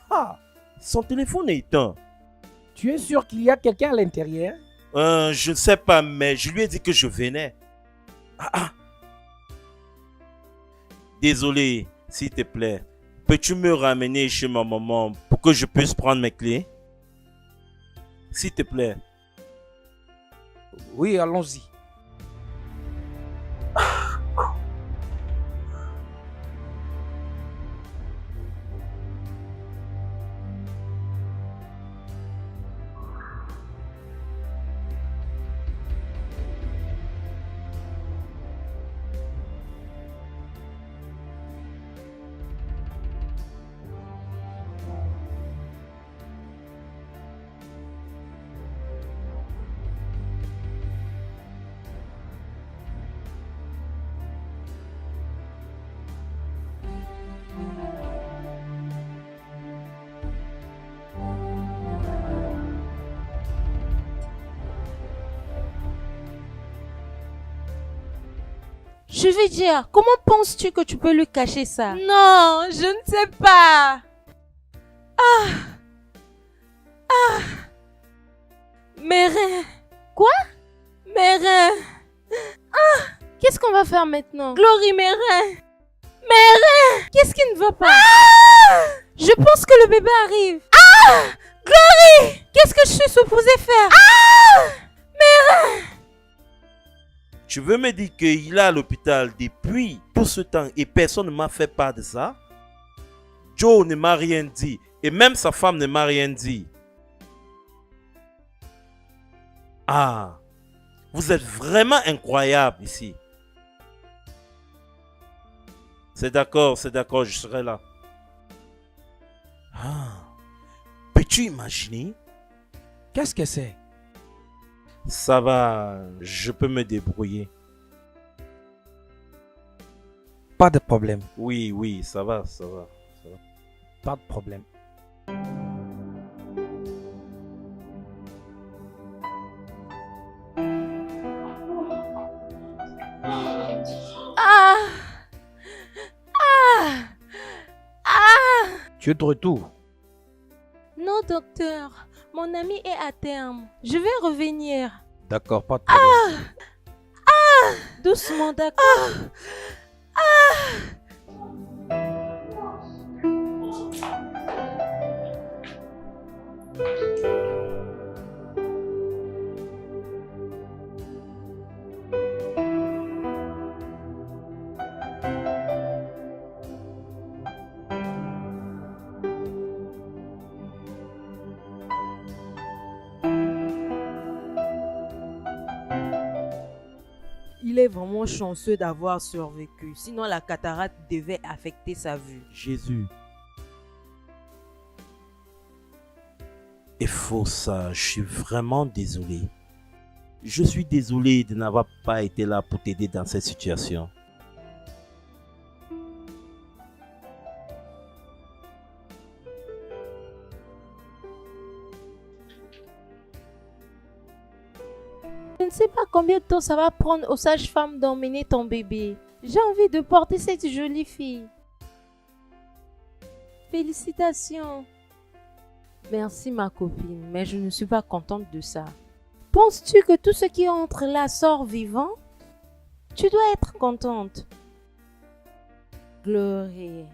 Ah, Son téléphone est éteint. tu es sûr qu'il y a quelqu'un à l'intérieur? Je ne sais pas, mais je lui ai dit que je venais. Ah. Désolé, s'il te plaît. Peux-tu me ramener chez ma maman pour que je puisse prendre mes clés? S'il te plaît. Oui, allons-y. Je veux dire, comment penses-tu que tu peux lui cacher ça? Non, je ne sais pas. Mes reins. Quoi? Mes reins. Qu'est-ce qu'on va faire maintenant? Glory, mes reins. Mes reins. Qu'est-ce qui ne va pas? Je pense que le bébé arrive. Glory. Qu'est-ce que je suis supposée faire? Tu veux me dire qu'il est à l'hôpital depuis tout ce temps et personne ne m'a fait part de ça? Joe ne m'a rien dit et même sa femme ne m'a rien dit. Ah, vous êtes vraiment incroyable ici. C'est d'accord, je serai là. Ah, peux-tu imaginer? Qu'est-ce que c'est? Ça va, je peux me débrouiller. Pas de problème, Oui, ça va. pas de problème. Ah! Ah! Ah! Tu es de retour. Non, docteur. Mon ami est à terme. Je vais revenir. D'accord, pas de problème. Doucement, d'accord? Il est vraiment chanceux d'avoir survécu, sinon la cataracte devait affecter sa vue. Jésus. Et faut ça, je suis vraiment désolé. Je suis désolé de n'avoir pas été là pour t'aider dans cette situation. Je ne sais pas combien de temps ça va prendre aux sages-femmes d'emmener ton bébé. J'ai envie de porter cette jolie fille. Félicitations. Merci ma copine, mais je ne suis pas contente de ça. Penses-tu que tout ce qui entre là sort vivant? Tu dois être contente. Glory,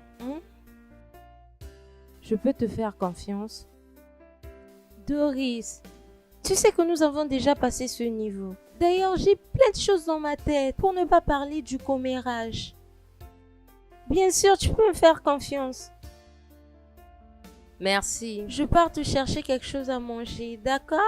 je peux te faire confiance? Doris, tu sais que nous avons déjà passé ce niveau. D'ailleurs, j'ai plein de choses dans ma tête, pour ne pas parler du commérage. Bien sûr, tu peux me faire confiance. Merci. Je pars te chercher quelque chose à manger, d'accord?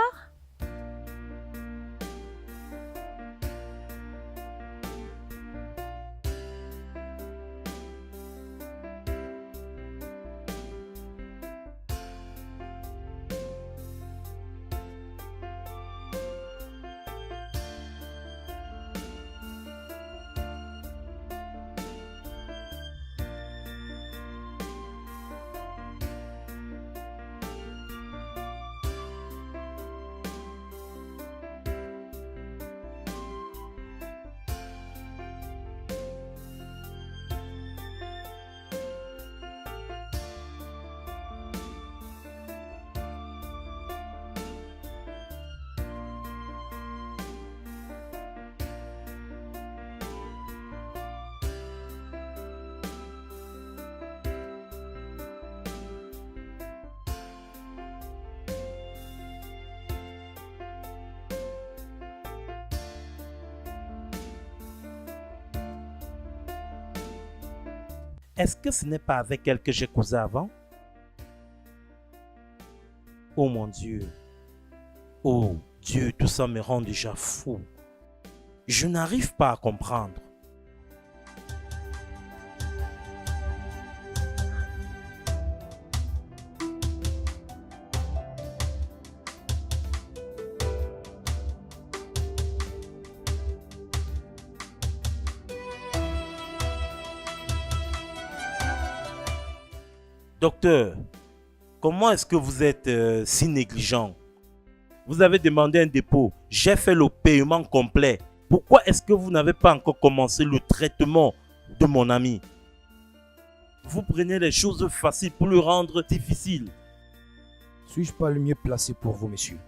Est-ce que ce n'est pas avec elle que j'ai causé avant? Oh mon Dieu. Oh Dieu, tout ça me rend déjà fou. Je n'arrive pas à comprendre. Docteur, comment est-ce que vous êtes si négligent? Vous avez demandé un dépôt. J'ai fait le paiement complet. Pourquoi est-ce que vous n'avez pas encore commencé le traitement de mon ami? Vous prenez les choses faciles pour le rendre difficile. Suis-je pas le mieux placé pour vous, monsieur?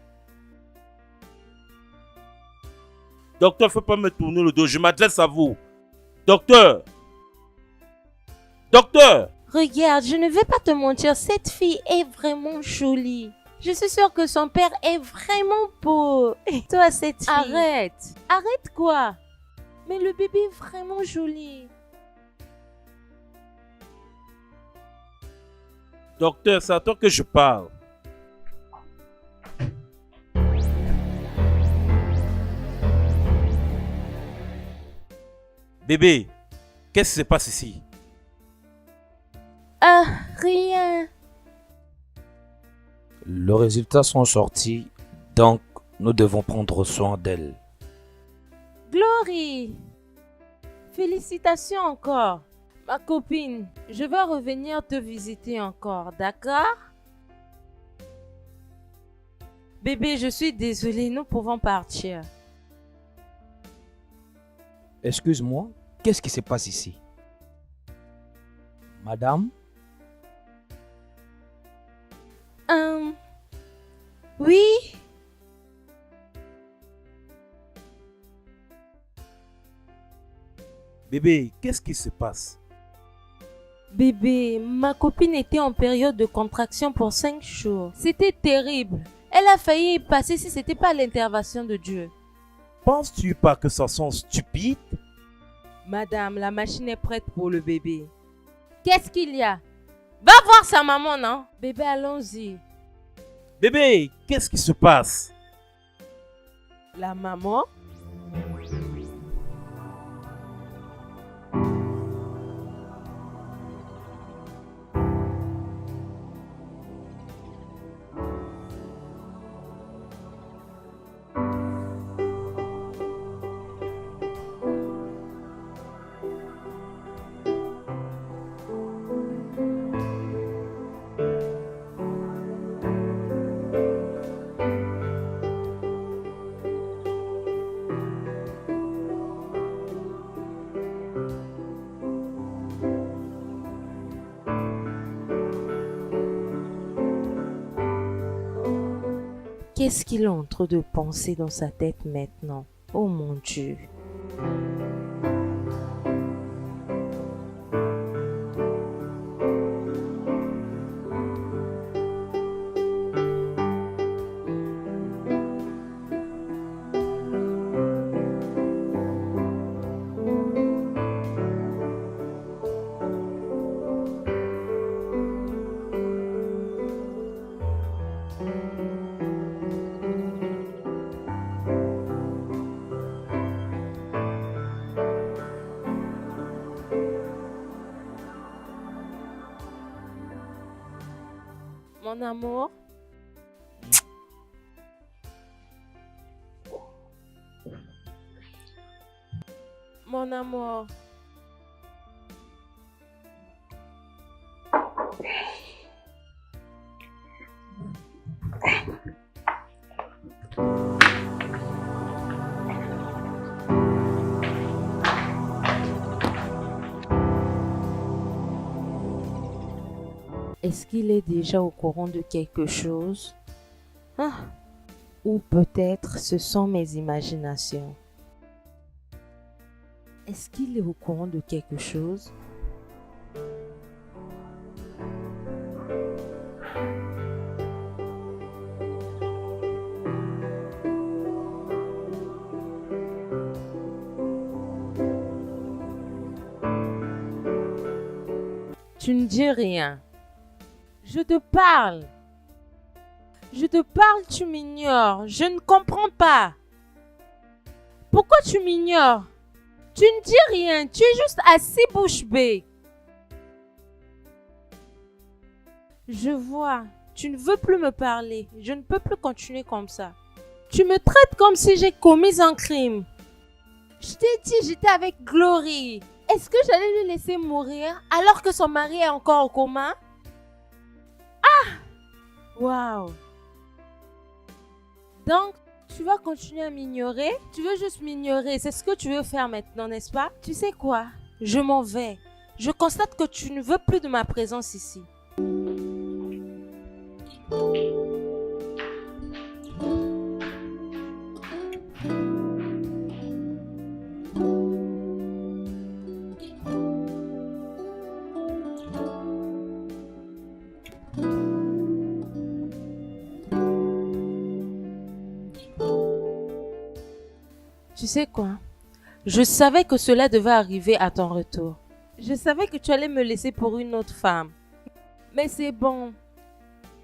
Docteur, il ne faut pas me tourner le dos. Je m'adresse à vous. Docteur! Docteur! Regarde, je ne vais pas te mentir, cette fille est vraiment jolie. Je suis sûre que son père est vraiment beau. Et toi, cette fille... Arrête. Arrête quoi? Mais le bébé est vraiment joli. Docteur, c'est à toi que je parle. Bébé, qu'est-ce qui se passe ici? Ah, rien. Les résultats sont sortis, donc nous devons prendre soin d'elle. Glory. Félicitations encore. Ma copine, je vais revenir te visiter encore, d'accord? Bébé, je suis désolée, nous pouvons partir. Excuse-moi, qu'est-ce qui se passe ici? Madame? Oui? Bébé, qu'est-ce qui se passe? Bébé, ma copine était en période de contraction pour 5 jours. C'était terrible. Elle a failli y passer si c'était pas l'intervention de Dieu. Penses-tu pas que ça sent stupide? Madame, la machine est prête pour le bébé. Qu'est-ce qu'il y a? Va voir sa maman, non? Bébé, allons-y. Bébé, qu'est-ce qui se passe? La maman? Qu'est-ce qu'il est en train de penser dans sa tête maintenant? Oh mon Dieu. Mon amour, mon amour. Est-ce qu'il est déjà au courant de quelque chose? Ah, ou peut-être ce sont mes imaginations. Est-ce qu'il est au courant de quelque chose? Tu ne dis rien. Je te parle. Je te parle, tu m'ignores. Je ne comprends pas. Pourquoi tu m'ignores? Tu ne dis rien. Tu es juste assis bouche bée. Je vois. Tu ne veux plus me parler. Je ne peux plus continuer comme ça. Tu me traites comme si j'ai commis un crime. Je t'ai dit, j'étais avec Glory. Est-ce que j'allais lui laisser mourir alors que son mari est encore au coma? Ah! Waouh! Donc, tu vas continuer à m'ignorer? Tu veux juste m'ignorer? C'est ce que tu veux faire maintenant, n'est-ce pas? Tu sais quoi? Je m'en vais. Je constate que tu ne veux plus de ma présence ici. Tu sais quoi? Je savais que cela devait arriver à ton retour. Je savais que tu allais me laisser pour une autre femme. Mais c'est bon.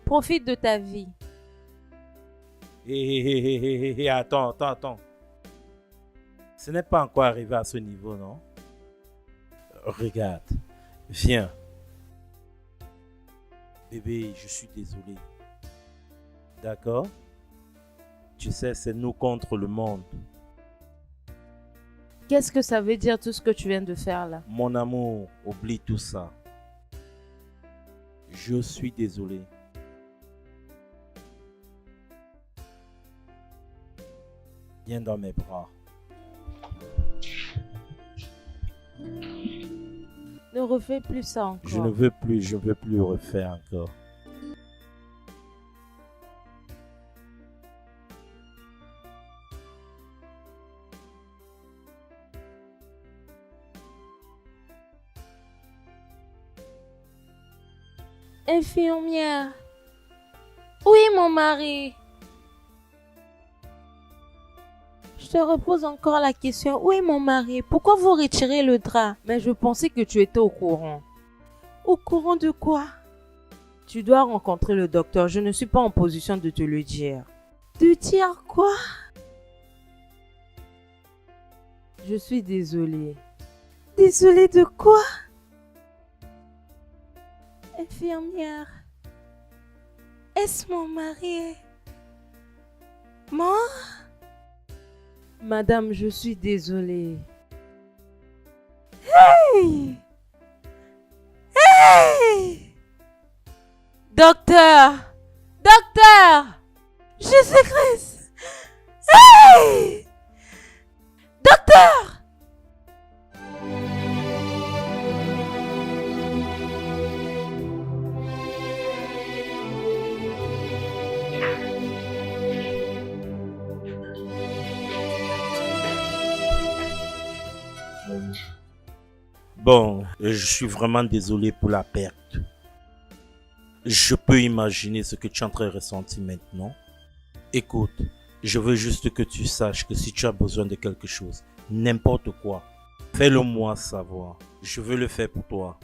Profite de ta vie. Attends. Ce n'est pas encore arrivé à ce niveau, non? Regarde. Viens. Bébé, je suis désolé. D'accord? Tu sais, c'est nous contre le monde. Qu'est-ce que ça veut dire tout ce que tu viens de faire là? Mon amour, oublie tout ça. Je suis désolé. Viens dans mes bras. Ne refais plus ça encore. Je ne veux plus refaire encore. Infirmière. Oui, mon mari. Je te repose encore la question. Oui, mon mari. Pourquoi vous retirez le drap? Mais je pensais que tu étais au courant. Au courant de quoi? Tu dois rencontrer le docteur. Je ne suis pas en position de te le dire. De dire quoi? Je suis désolée. Désolée de quoi? Infirmière, est-ce mon mari mort? Madame, je suis désolée. Hey! Hey! Docteur! Docteur! Jésus-Christ! Hey! Docteur! Bon, je suis vraiment désolé pour la perte. Je peux imaginer ce que tu es en train de ressentir maintenant. Écoute, je veux juste que tu saches que si tu as besoin de quelque chose, n'importe quoi, fais-le moi savoir. Je veux le faire pour toi.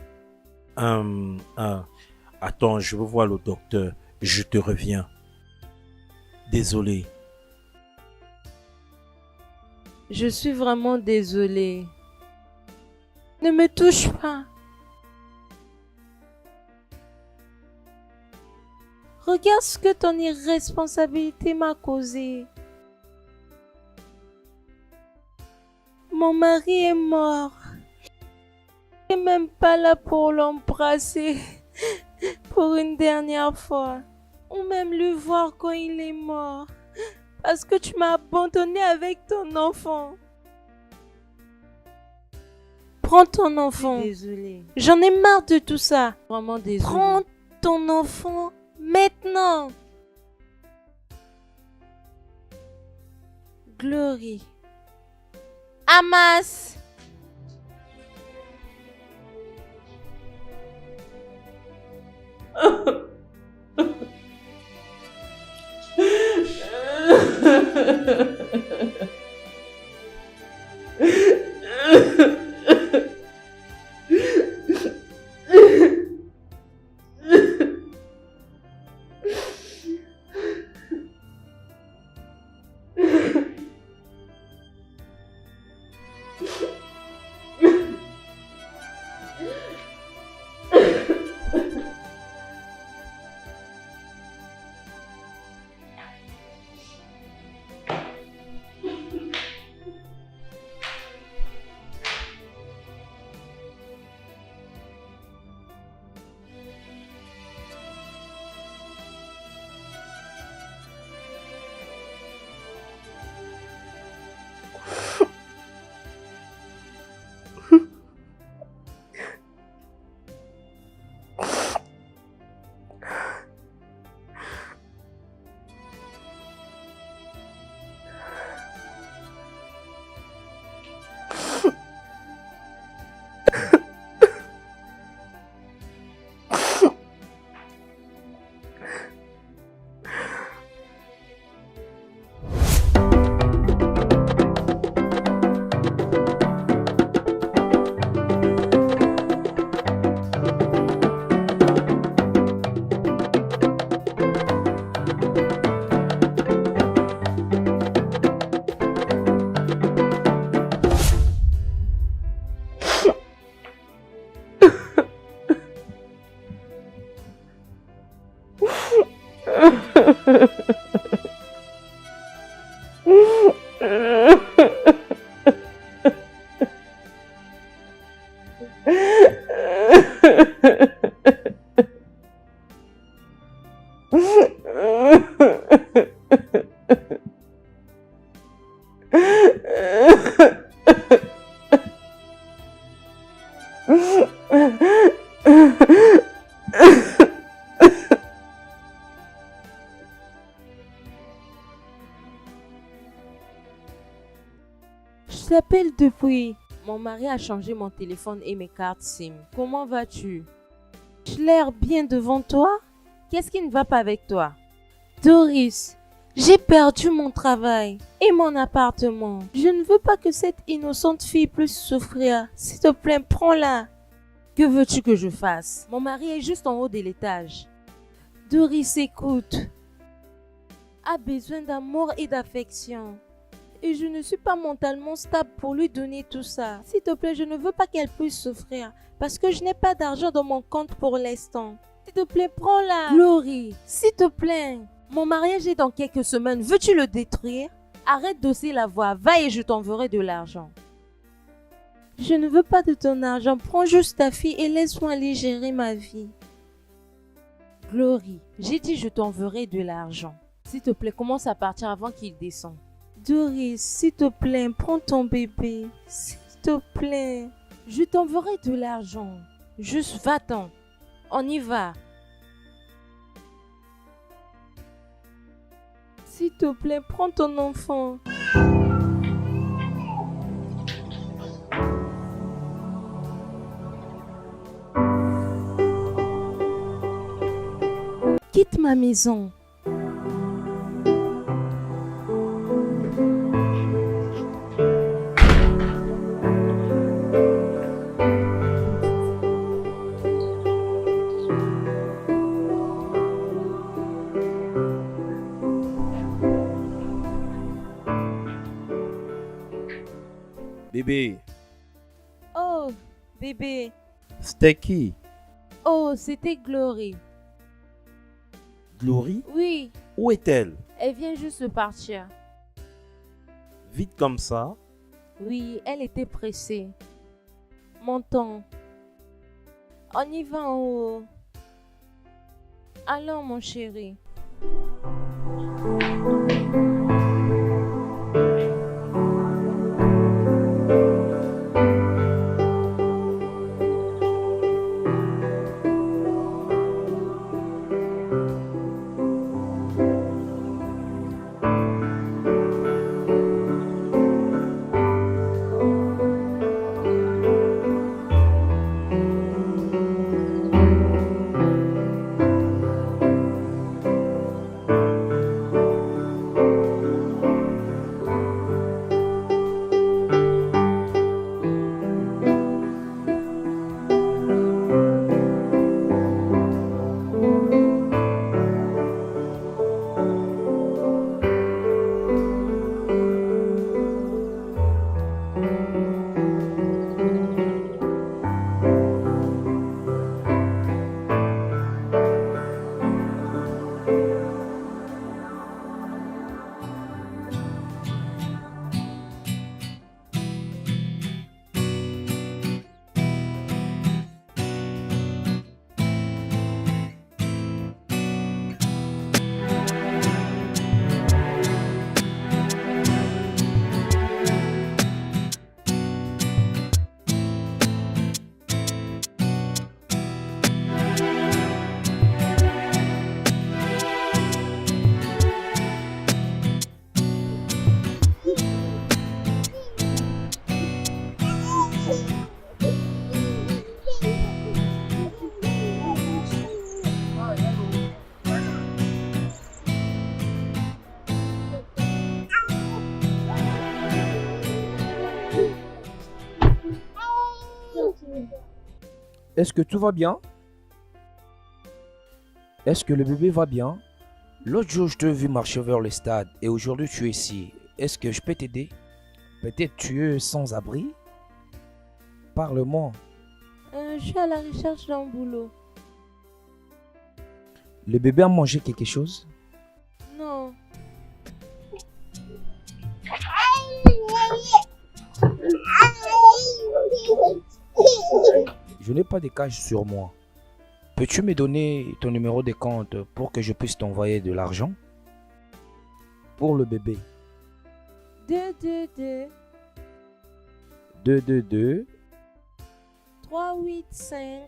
Attends, je veux voir le docteur. Je te reviens. Désolé. Je suis vraiment désolée. Ne me touche pas. Regarde ce que ton irresponsabilité m'a causé. Mon mari est mort. Je n'étais même pas là pour l'embrasser pour une dernière fois. Ou même le voir quand il est mort. Parce que tu m'as abandonné avec ton enfant. Prends ton enfant. Désolée. J'en ai marre de tout ça. Vraiment désolée. Prends ton enfant maintenant. Glory. Amas. t'appelle depuis. Mon mari a changé mon téléphone et mes cartes SIM. Comment vas-tu? J'ai l'air bien devant toi? Qu'est-ce qui ne va pas avec toi? Doris, j'ai perdu mon travail et mon appartement. Je ne veux pas que cette innocente fille puisse souffrir. S'il te plaît, prends-la. Que veux-tu que je fasse? Mon mari est juste en haut de l'étage. Doris, écoute. A besoin d'amour et d'affection. Et je ne suis pas mentalement stable pour lui donner tout ça. S'il te plaît, je ne veux pas qu'elle puisse souffrir parce que je n'ai pas d'argent dans mon compte pour l'instant. S'il te plaît, prends-la. Glory, s'il te plaît. Mon mariage est dans quelques semaines. Veux-tu le détruire? Arrête d'osser la voix. Va et je t'enverrai de l'argent. Je ne veux pas de ton argent. Prends juste ta fille et laisse-moi aller gérer ma vie. Glory, j'ai dit je t'enverrai de l'argent. S'il te plaît, commence à partir avant qu'il descende. Doris, s'il te plaît, prends ton bébé. S'il te plaît. Je t'enverrai de l'argent. Juste va-t'en. On y va. S'il te plaît, prends ton enfant. Quitte ma maison. Bébé, Oh, bébé. c'était qui? Oh, c'était Glory. Glory? Oui, Où est-elle? elle vient juste de partir. Vite comme ça? Oui, elle était pressée. Montons. On y va en haut. Allons, mon chéri. Est-ce que tout va bien? Est-ce que le bébé va bien? L'autre jour, je t'ai vu marcher vers le stade et aujourd'hui, tu es ici. Est-ce que je peux t'aider? Peut-être tu es sans abri? Parle-moi. Je suis à la recherche d'un boulot. Le bébé a mangé quelque chose? Non. Je n'ai pas de cash sur moi. Peux-tu me donner ton numéro de compte pour que je puisse t'envoyer de l'argent? Pour le bébé. 222 222 385.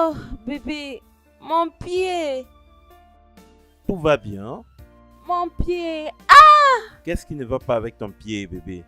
Oh, bébé, mon pied, Tout va bien. mon pied. Qu'est-ce qui ne va pas avec ton pied, bébé?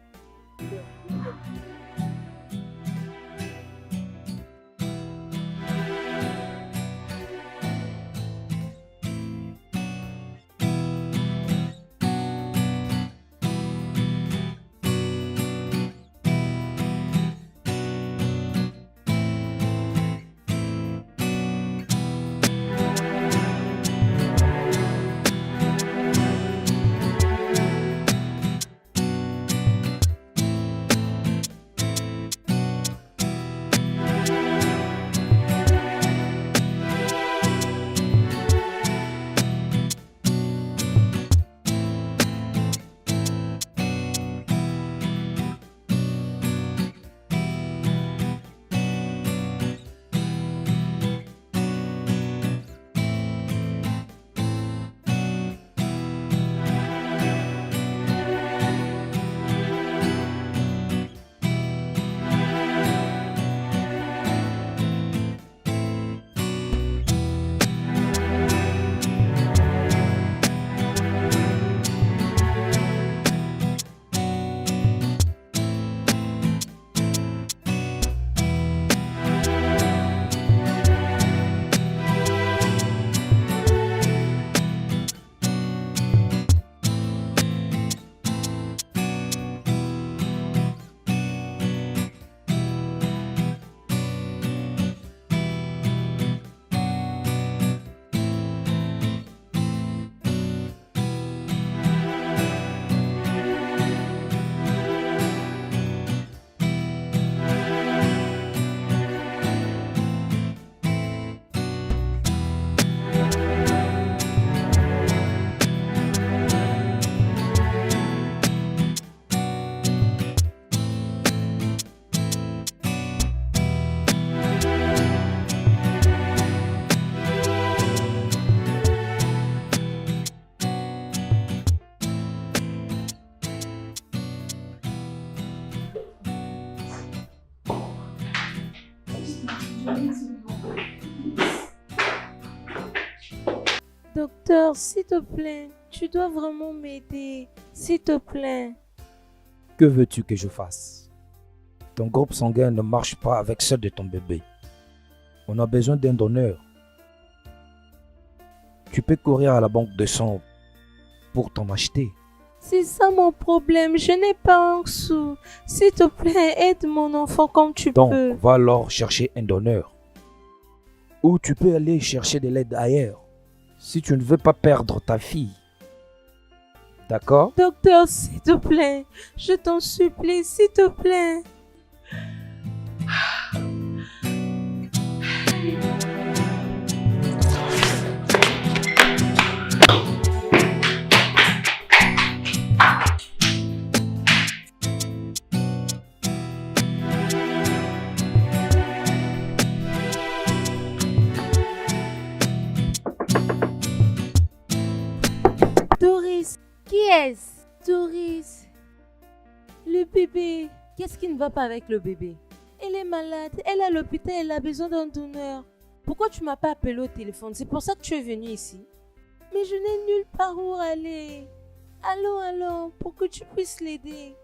Docteur, s'il te plaît, tu dois vraiment m'aider. S'il te plaît. Que veux-tu que je fasse? Ton groupe sanguin ne marche pas avec celle de ton bébé. On a besoin d'un donneur. Tu peux courir à la banque de sang pour t'en acheter. C'est ça mon problème, je n'ai pas un sou. S'il te plaît, aide mon enfant comme tu Donc, peux. va alors chercher un donneur. Ou tu peux aller chercher de l'aide ailleurs. Si tu ne veux pas perdre ta fille. D'accord? Docteur, s'il te plaît, je t'en supplie, s'il te plaît. Doris, qui est-ce? Doris, le bébé. Qu'est-ce qui ne va pas avec le bébé? Elle est malade, elle est à l'hôpital, elle a besoin d'un donneur. Pourquoi tu m'as pas appelé au téléphone? C'est pour ça que tu es venu ici. Mais je n'ai nulle part où aller. Allons, pour que tu puisses l'aider.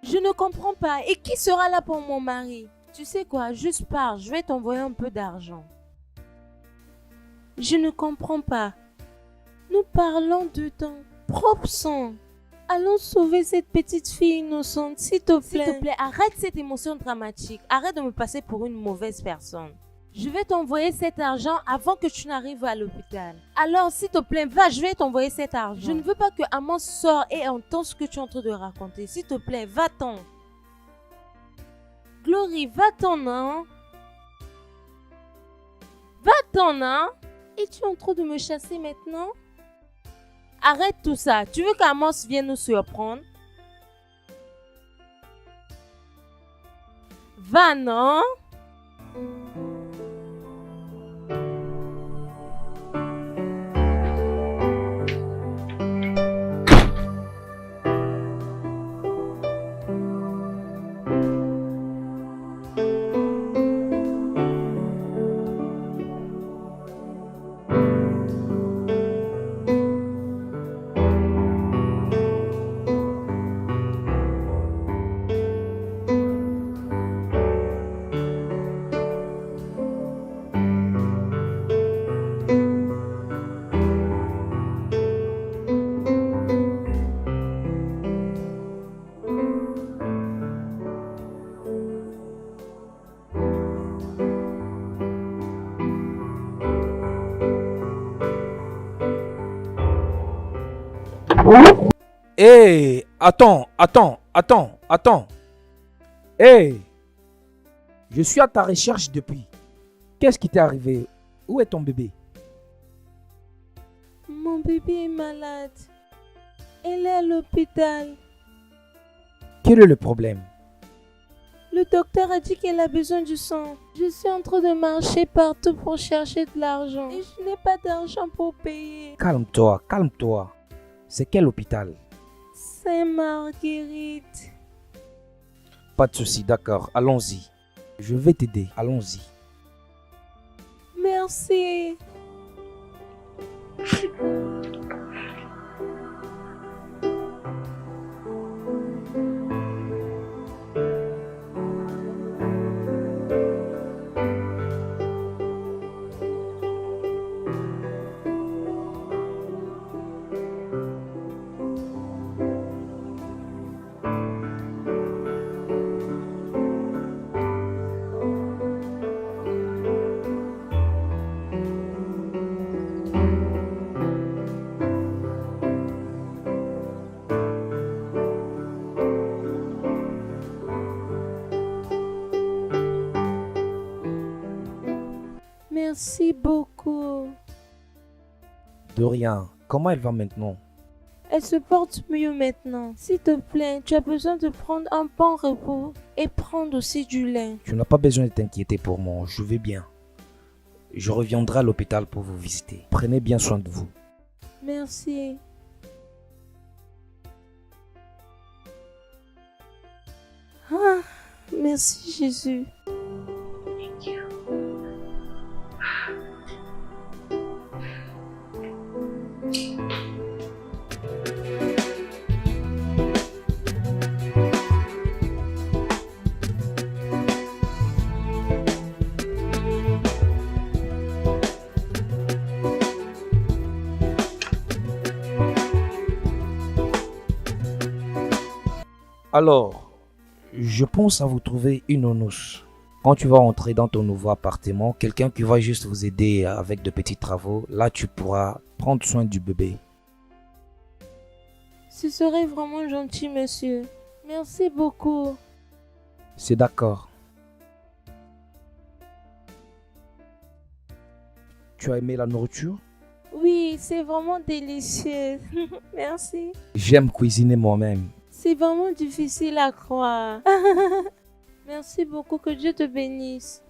Je ne comprends pas. Et qui sera là pour mon mari? Tu sais quoi, juste pars, je vais t'envoyer un peu d'argent. Je ne comprends pas. Nous parlons de ton propre sang. Allons sauver cette petite fille innocente, s'il te plaît. S'il te plaît, arrête cette émotion dramatique. Arrête de me passer pour une mauvaise personne. Je vais t'envoyer cet argent avant que tu n'arrives à l'hôpital. Alors, s'il te plaît, va, je vais t'envoyer cet argent. Je ne veux pas que Amos sorte et entende ce que tu es en train de raconter. S'il te plaît, va-t'en. Glory, va-t'en, hein. Va-t'en, hein. Et tu es en train de me chasser maintenant? Arrête tout ça. Tu veux qu'Amos vienne nous surprendre? Va, non? Hé, attends. Hé, je suis à ta recherche depuis. Qu'est-ce qui t'est arrivé? Où est ton bébé? Mon bébé est malade. Elle est à l'hôpital. Quel est le problème? Le docteur a dit qu'elle a besoin du sang. Je suis en train de marcher partout pour chercher de l'argent. Et je n'ai pas d'argent pour payer. Calme-toi. C'est quel hôpital? Sainte-Marguerite. Pas de souci, d'accord, allons-y. Je vais t'aider, allons-y. Merci. Merci beaucoup. De rien, comment elle va maintenant? Elle se porte mieux maintenant. S'il te plaît, tu as besoin de prendre un bon repos et prendre aussi du lait. Tu n'as pas besoin de t'inquiéter pour moi, je vais bien. Je reviendrai à l'hôpital pour vous visiter. Prenez bien soin de vous. Merci. Ah, merci Jésus. Alors, je pense à vous trouver une nounours. Quand tu vas entrer dans ton nouveau appartement, quelqu'un qui va juste vous aider avec de petits travaux, là tu pourras prendre soin du bébé. Ce serait vraiment gentil, monsieur. Merci beaucoup. C'est d'accord. Tu as aimé la nourriture? Oui, c'est vraiment délicieux. Merci. J'aime cuisiner moi-même. C'est vraiment difficile à croire. Merci beaucoup, que Dieu te bénisse.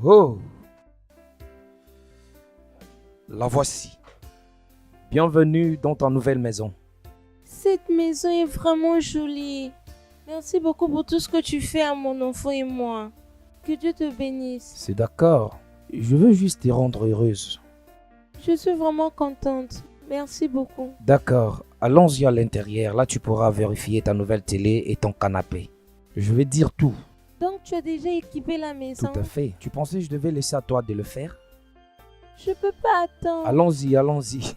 Oh! La voici. Bienvenue dans ta nouvelle maison. Cette maison est vraiment jolie. Merci beaucoup pour tout ce que tu fais à mon enfant et moi. Que Dieu te bénisse. C'est d'accord. Je veux juste te rendre heureuse. Je suis vraiment contente. Merci beaucoup. D'accord. Allons-y à l'intérieur. Là, tu pourras vérifier ta nouvelle télé et ton canapé. Je vais dire tout. Donc, tu as déjà équipé la maison? Tout à fait. Tu pensais que je devais laisser à toi de le faire? Je peux pas attendre. Allons-y, allons-y.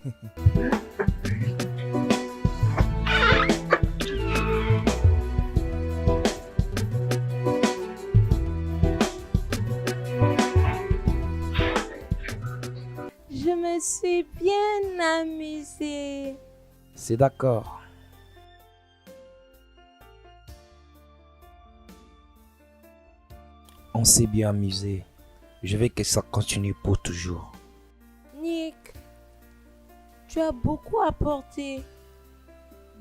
Je me suis bien amusée. C'est d'accord. On s'est bien amusé. Je veux que ça continue pour toujours. Nick, tu as beaucoup apporté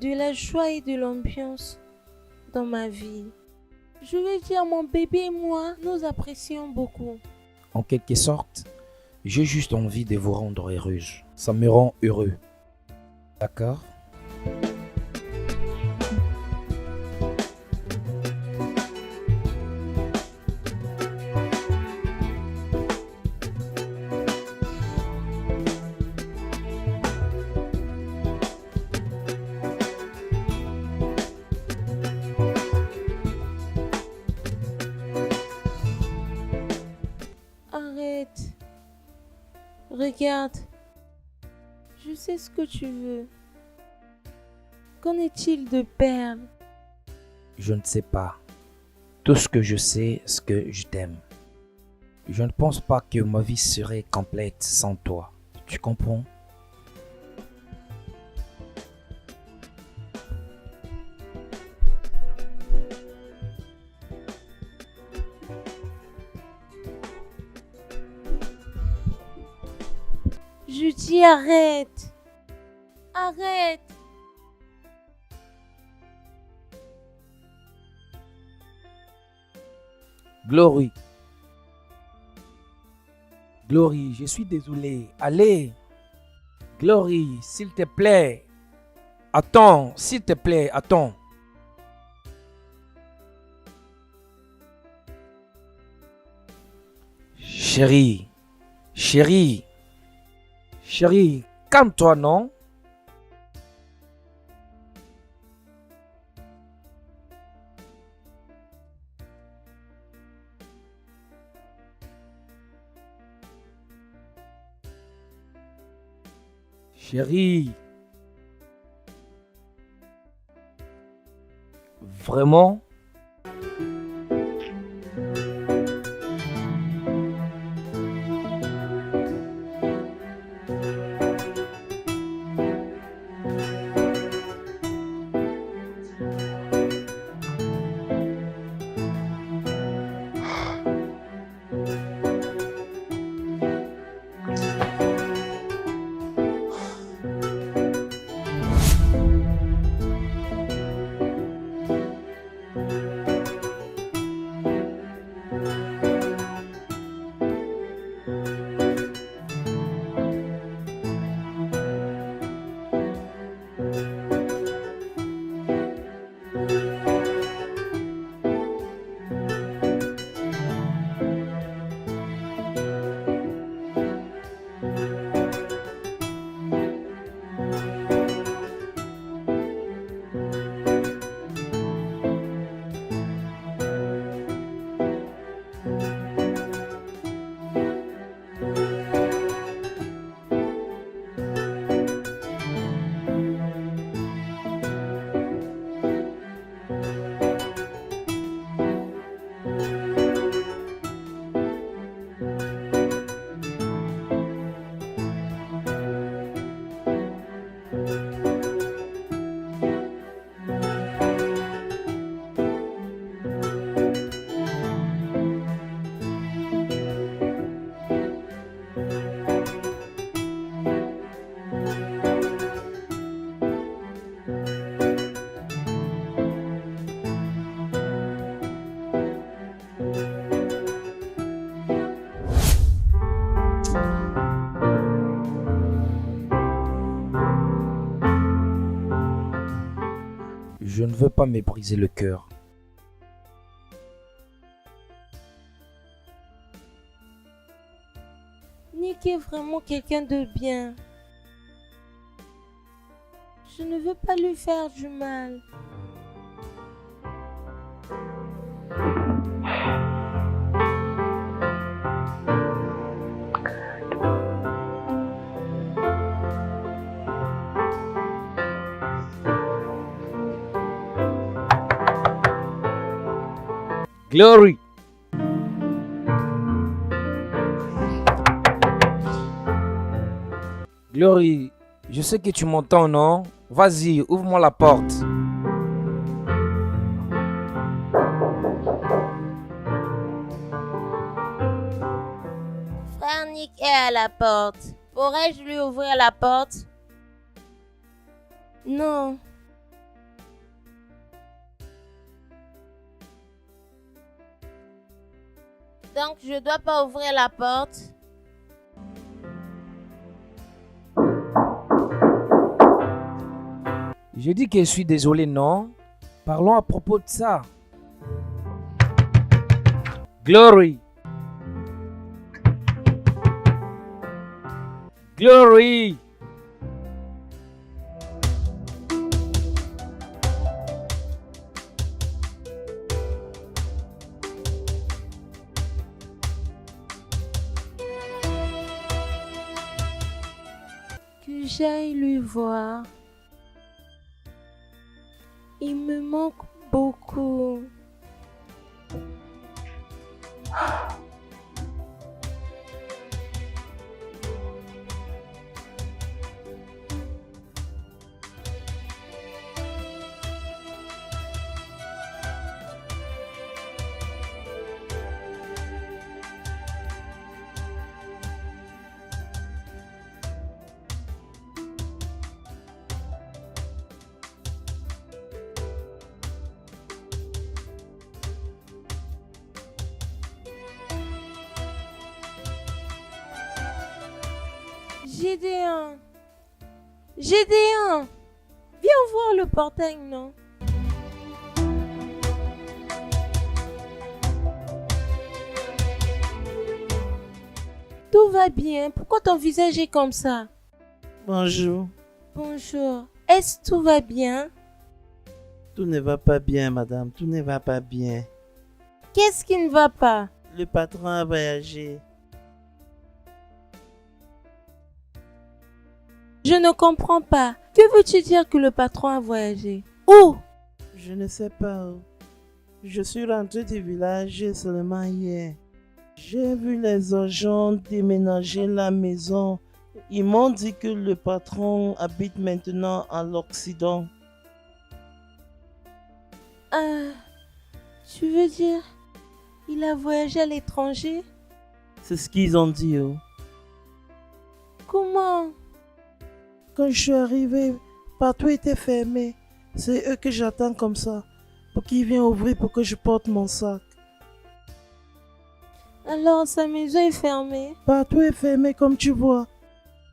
de la joie et de l'ambiance dans ma vie. Je veux dire, mon bébé et moi, nous apprécions beaucoup. En quelque sorte, j'ai juste envie de vous rendre heureuse. Ça me rend heureux. D'accord? Arrête. Regarde. Je sais ce que tu veux. Qu'en est-il de Perle? Je ne sais pas. Tout ce que je sais, c'est que je t'aime. Je ne pense pas que ma vie serait complète sans toi. Tu comprends? Je dis arrête. Arrête. Glory. Glory, je suis désolé. Allez. Glory, s'il te plaît. Attends, s'il te plaît, attends. Chérie, chérie, chérie, calme-toi, non? Chérie. Vraiment? Je ne veux pas me briser le cœur. Nick est vraiment quelqu'un de bien. Je ne veux pas lui faire du mal. Glory. Glory, je sais que tu m'entends, non? Vas-y, ouvre-moi la porte. Frère Nick est à la porte. Pourrais-je lui ouvrir la porte? Non. Donc je dois pas ouvrir la porte? Je dis que je suis désolé, non? Parlons à propos de ça. Glory. Glory. Que j'aille lui voir. Il me manque beaucoup. Gédéon, Gédéon, viens voir le portail, non? Tout va bien, pourquoi ton visage est comme ça? Bonjour. Bonjour, est-ce que tout va bien? Tout ne va pas bien, madame. Tout ne va pas bien. Qu'est-ce qui ne va pas? Le patron a voyagé. Je ne comprends pas. Que veux-tu dire que le patron a voyagé? Où? Je ne sais pas où. Je suis rentré du village seulement hier. J'ai vu les agents déménager la maison. Ils m'ont dit que le patron habite maintenant à l'Occident. Tu veux dire, il a voyagé à l'étranger? C'est ce qu'ils ont dit. Oh. Comment? Quand je suis arrivé, partout était fermé. C'est eux que j'attends comme ça. Pour qu'ils viennent ouvrir pour que je porte mon sac. Alors sa maison est fermée? Partout est fermé comme tu vois.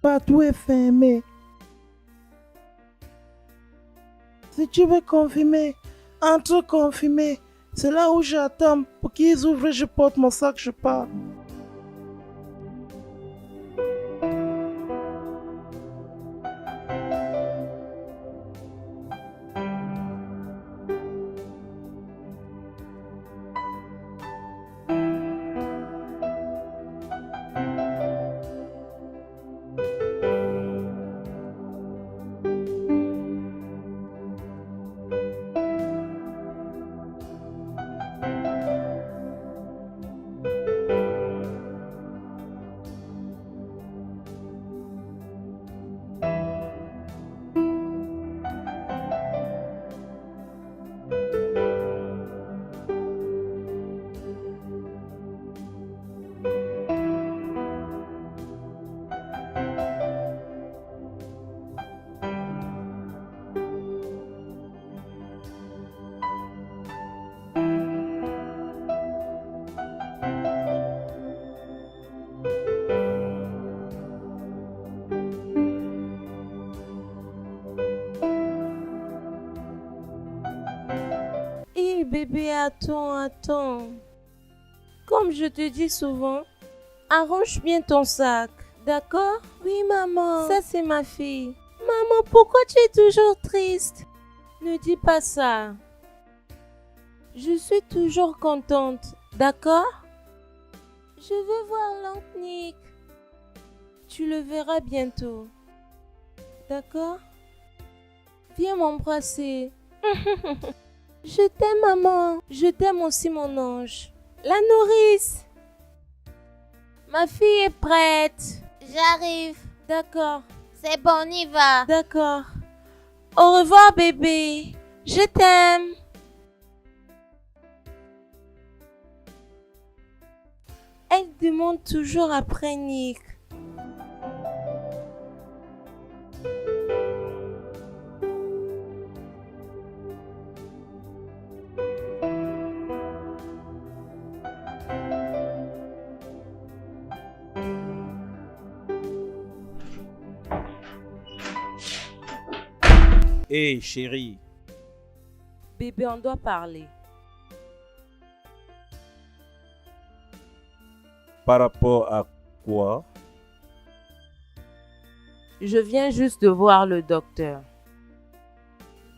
Partout est fermé. Si tu veux confirmer, entre confirmer. C'est là où j'attends. Pour qu'ils ouvrent, je porte mon sac, je pars. Bébé, attends. Comme je te dis souvent, arrange bien ton sac, d'accord? Oui, maman. Ça, c'est ma fille. Maman, pourquoi tu es toujours triste? Ne dis pas ça. Je suis toujours contente, d'accord? Je veux voir l'oncle Nick. Tu le verras bientôt. D'accord? Viens m'embrasser. Je t'aime, maman. Je t'aime aussi, mon ange. La nourrice. Ma fille est prête. J'arrive. D'accord. C'est bon, on y va. D'accord. Au revoir, bébé. Je t'aime. Elle demande toujours après Nick. Hé, chérie, Bébé, on doit parler. par rapport à quoi? Je viens juste de voir le docteur.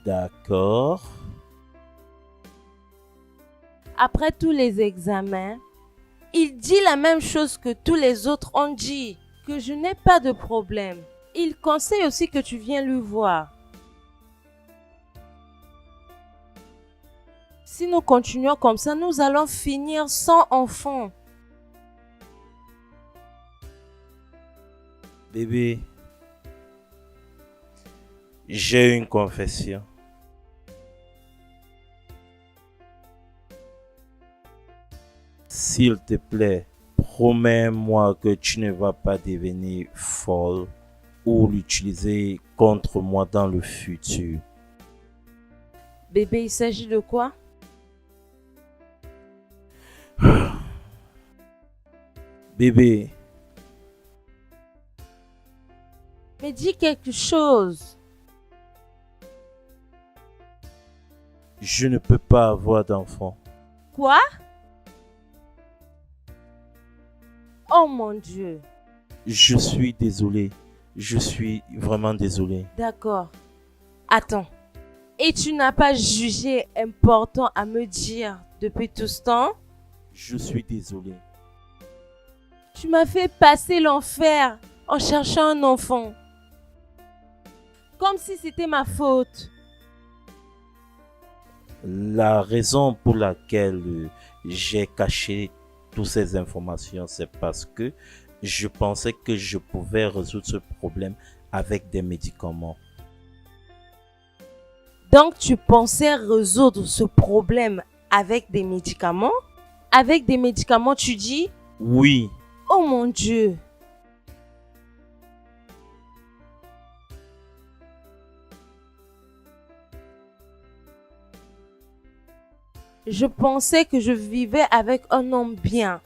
D'accord. Après tous les examens, il dit la même chose que tous les autres ont dit, que je n'ai pas de problème. Il conseille aussi que tu viennes lui voir. Si nous continuons comme ça, nous allons finir sans enfant. Bébé, j'ai une confession. S'il te plaît, promets-moi que tu ne vas pas devenir folle ou l'utiliser contre moi dans le futur. Bébé, il s'agit de quoi? Bébé, Mais dis quelque chose. je ne peux pas avoir d'enfant. Quoi? Oh mon Dieu. Je suis désolé. Je suis vraiment désolé. D'accord. Attends. Et tu n'as pas jugé important à me dire depuis tout ce temps? Je suis désolé. Tu m'as fait passer l'enfer en cherchant un enfant. Comme si c'était ma faute. La raison pour laquelle j'ai caché toutes ces informations, c'est parce que je pensais que je pouvais résoudre ce problème avec des médicaments. Donc tu pensais résoudre ce problème avec des médicaments? Avec des médicaments, tu dis? Oui, Oh mon Dieu! Je pensais que je vivais avec un homme bien.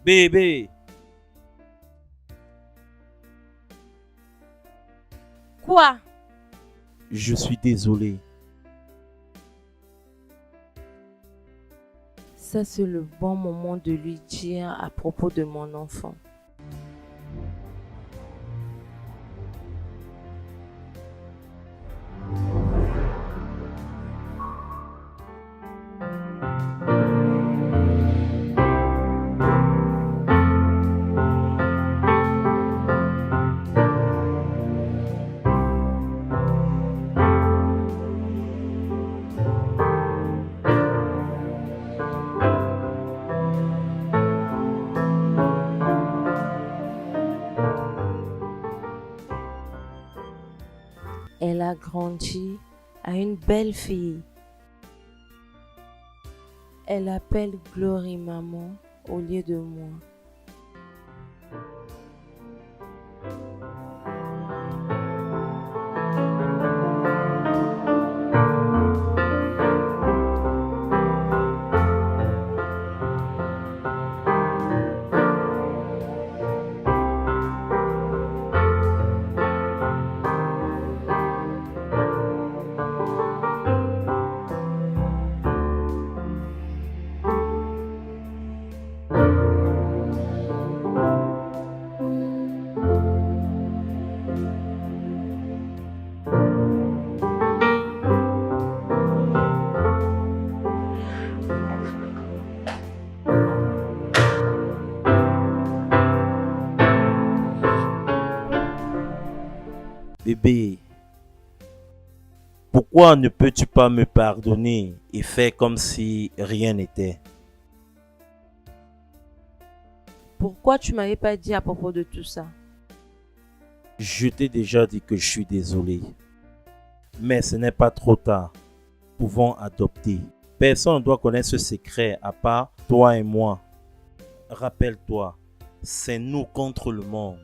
bébé, Quoi? je suis désolé. Ça, c'est le bon moment de lui dire à propos de mon enfant. Elle a grandi à une belle fille. Elle appelle Glory maman au lieu de moi. Bébé, pourquoi ne peux-tu pas me pardonner et faire comme si rien n'était? Pourquoi tu m'avais pas dit à propos de tout ça? Je t'ai déjà dit que je suis désolé. Mais ce n'est pas trop tard. Nous pouvons adopter. Personne ne doit connaître ce secret à part toi et moi. Rappelle-toi, c'est nous contre le monde.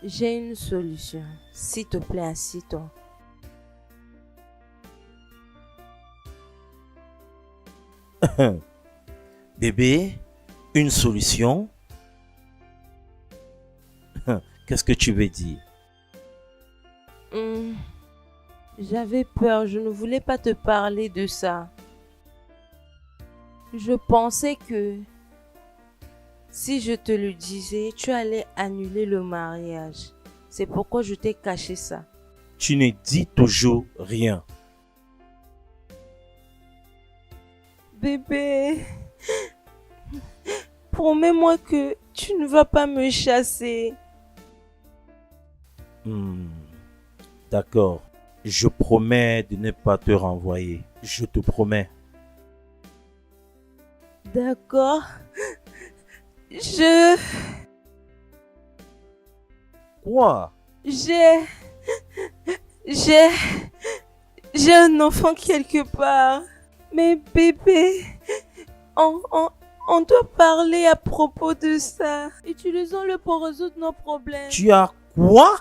J'ai une solution. S'il te plaît, assis-toi. Bébé, une solution? Qu'est-ce que tu veux dire? J'avais peur, je ne voulais pas te parler de ça. Je pensais que si je te le disais, tu allais annuler le mariage. C'est pourquoi je t'ai caché ça. Tu ne dis toujours rien. Bébé, promets-moi que tu ne vas pas me chasser. D'accord. Je promets de ne pas te renvoyer. Je te promets. D'accord. Quoi? J'ai un enfant quelque part. Mais bébé, on doit parler à propos de ça. Utilisons-le pour résoudre nos problèmes. Tu as quoi?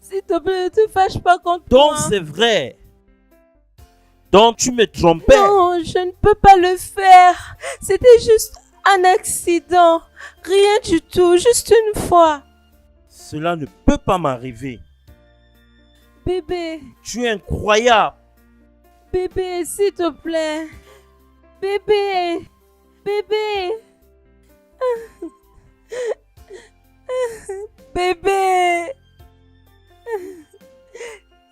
S'il te plaît, ne te fâche pas contre Donc moi. c'est vrai. Donc tu me trompais. Non, je ne peux pas le faire. C'était juste un accident. Rien du tout, juste une fois. Cela ne peut pas m'arriver. Bébé, Tu es incroyable. bébé, s'il te plaît. Bébé, bébé. Bébé.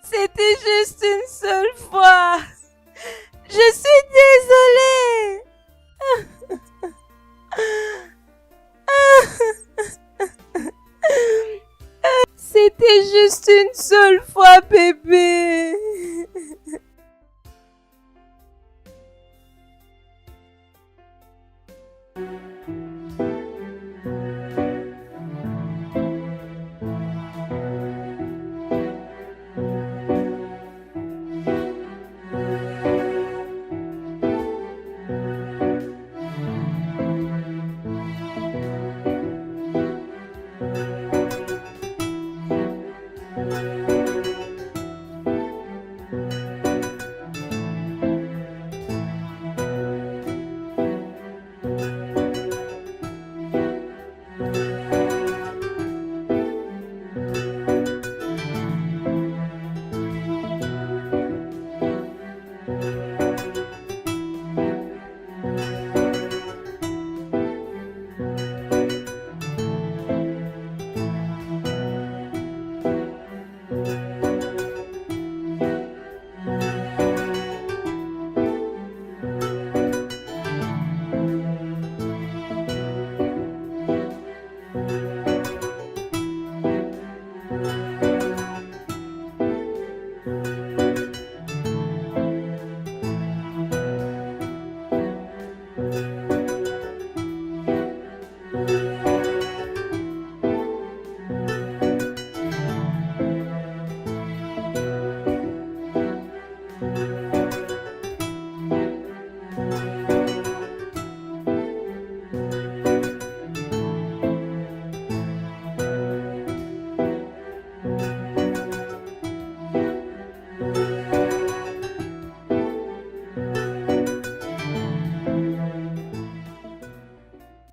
C'était juste une seule fois. Je suis désolée. C'était juste une seule fois, bébé.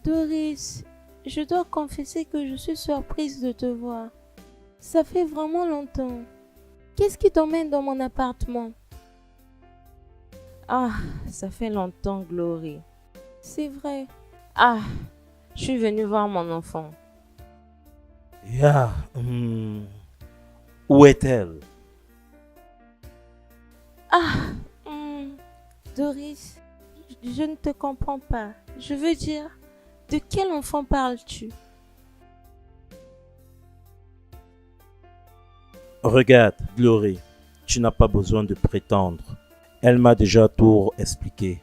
Doris, je dois confesser que je suis surprise de te voir. Ça fait vraiment longtemps. Qu'est-ce qui t'emmène dans mon appartement? Ah, ça fait longtemps, Glory. C'est vrai. Ah, je suis venue voir mon enfant. Où est-elle? Doris, je ne te comprends pas. Je veux dire, de quel enfant parles-tu? Regarde, Glory, Tu n'as pas besoin de prétendre. Elle m'a déjà tout expliqué.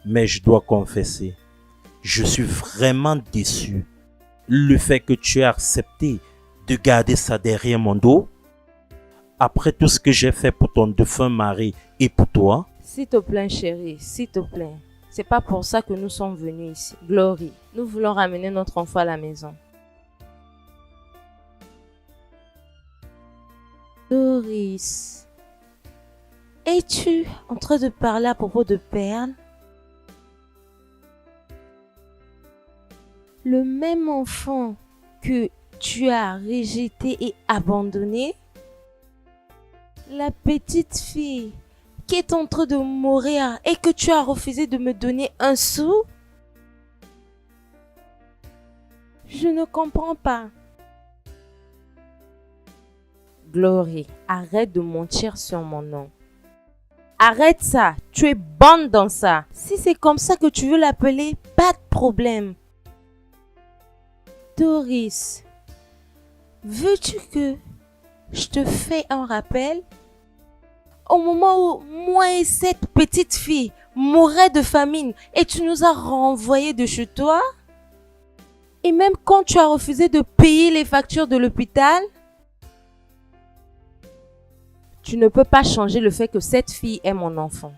Mais je dois confesser, je suis vraiment déçu. Le fait que tu aies accepté de garder ça derrière mon dos, après tout ce que j'ai fait pour ton défunt mari et pour toi. S'il te plaît, chérie, s'il te plaît. C'est pas pour ça que nous sommes venus ici. Glory, nous voulons ramener notre enfant à la maison. Doris, es-tu en train de parler à propos de Perle? Le même enfant que tu as rejeté et abandonné? La petite fille qui est en train de mourir et que tu as refusé de me donner un sou? Je ne comprends pas. Glory, arrête de mentir sur mon nom. Arrête ça, tu es bonne dans ça. Si c'est comme ça que tu veux l'appeler, pas de problème. Doris, veux-tu que je te fais un rappel? Au moment où moi et cette petite fille mouraient de famine et tu nous as renvoyés de chez toi? Et même quand tu as refusé de payer les factures de l'hôpital? Tu ne peux pas changer le fait que cette fille est mon enfant.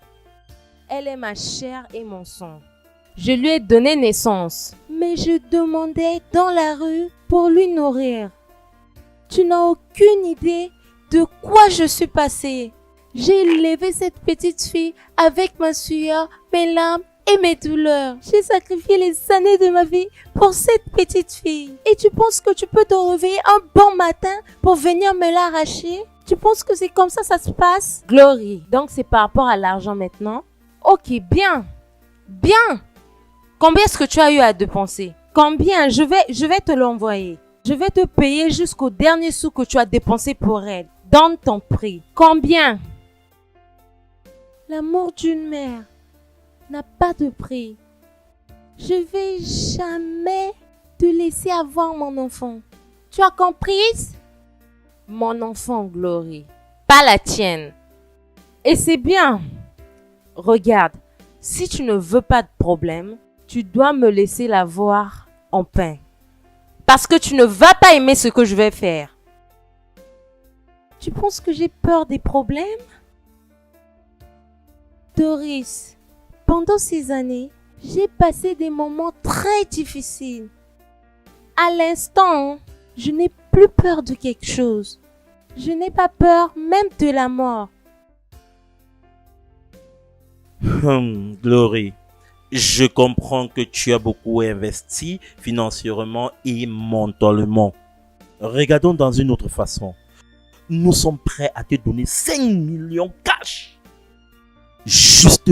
Elle est ma chair et mon sang. Je lui ai donné naissance, mais je demandais dans la rue pour lui nourrir. Tu n'as aucune idée de quoi je suis passée. J'ai élevé cette petite fille avec ma sueur, mes larmes et mes douleurs. J'ai sacrifié les années de ma vie pour cette petite fille. Et tu penses que tu peux te réveiller un bon matin pour venir me l'arracher? Tu penses que c'est comme ça se passe? Glory, donc c'est par rapport à l'argent maintenant? Ok, bien. Bien. Combien est-ce que tu as eu à dépenser? Combien? Je vais te l'envoyer. Je vais te payer jusqu'au dernier sou que tu as dépensé pour elle. Donne ton prix. Combien? L'amour d'une mère n'a pas de prix. Je vais jamais te laisser avoir mon enfant. Tu as compris? Mon enfant, Glory, pas la tienne. Et c'est bien. Regarde, si tu ne veux pas de problème, tu dois me laisser la voir en paix. Parce que tu ne vas pas aimer ce que je vais faire. Tu penses que j'ai peur des problèmes? Doris, pendant ces années, j'ai passé des moments très difficiles. À l'instant, je n'ai plus peur de quelque chose. Je n'ai pas peur même de la mort. Glory, je comprends que tu as beaucoup investi financièrement et mentalement. Regardons dans une autre façon. Nous sommes prêts à te donner 5 millions cash. Juste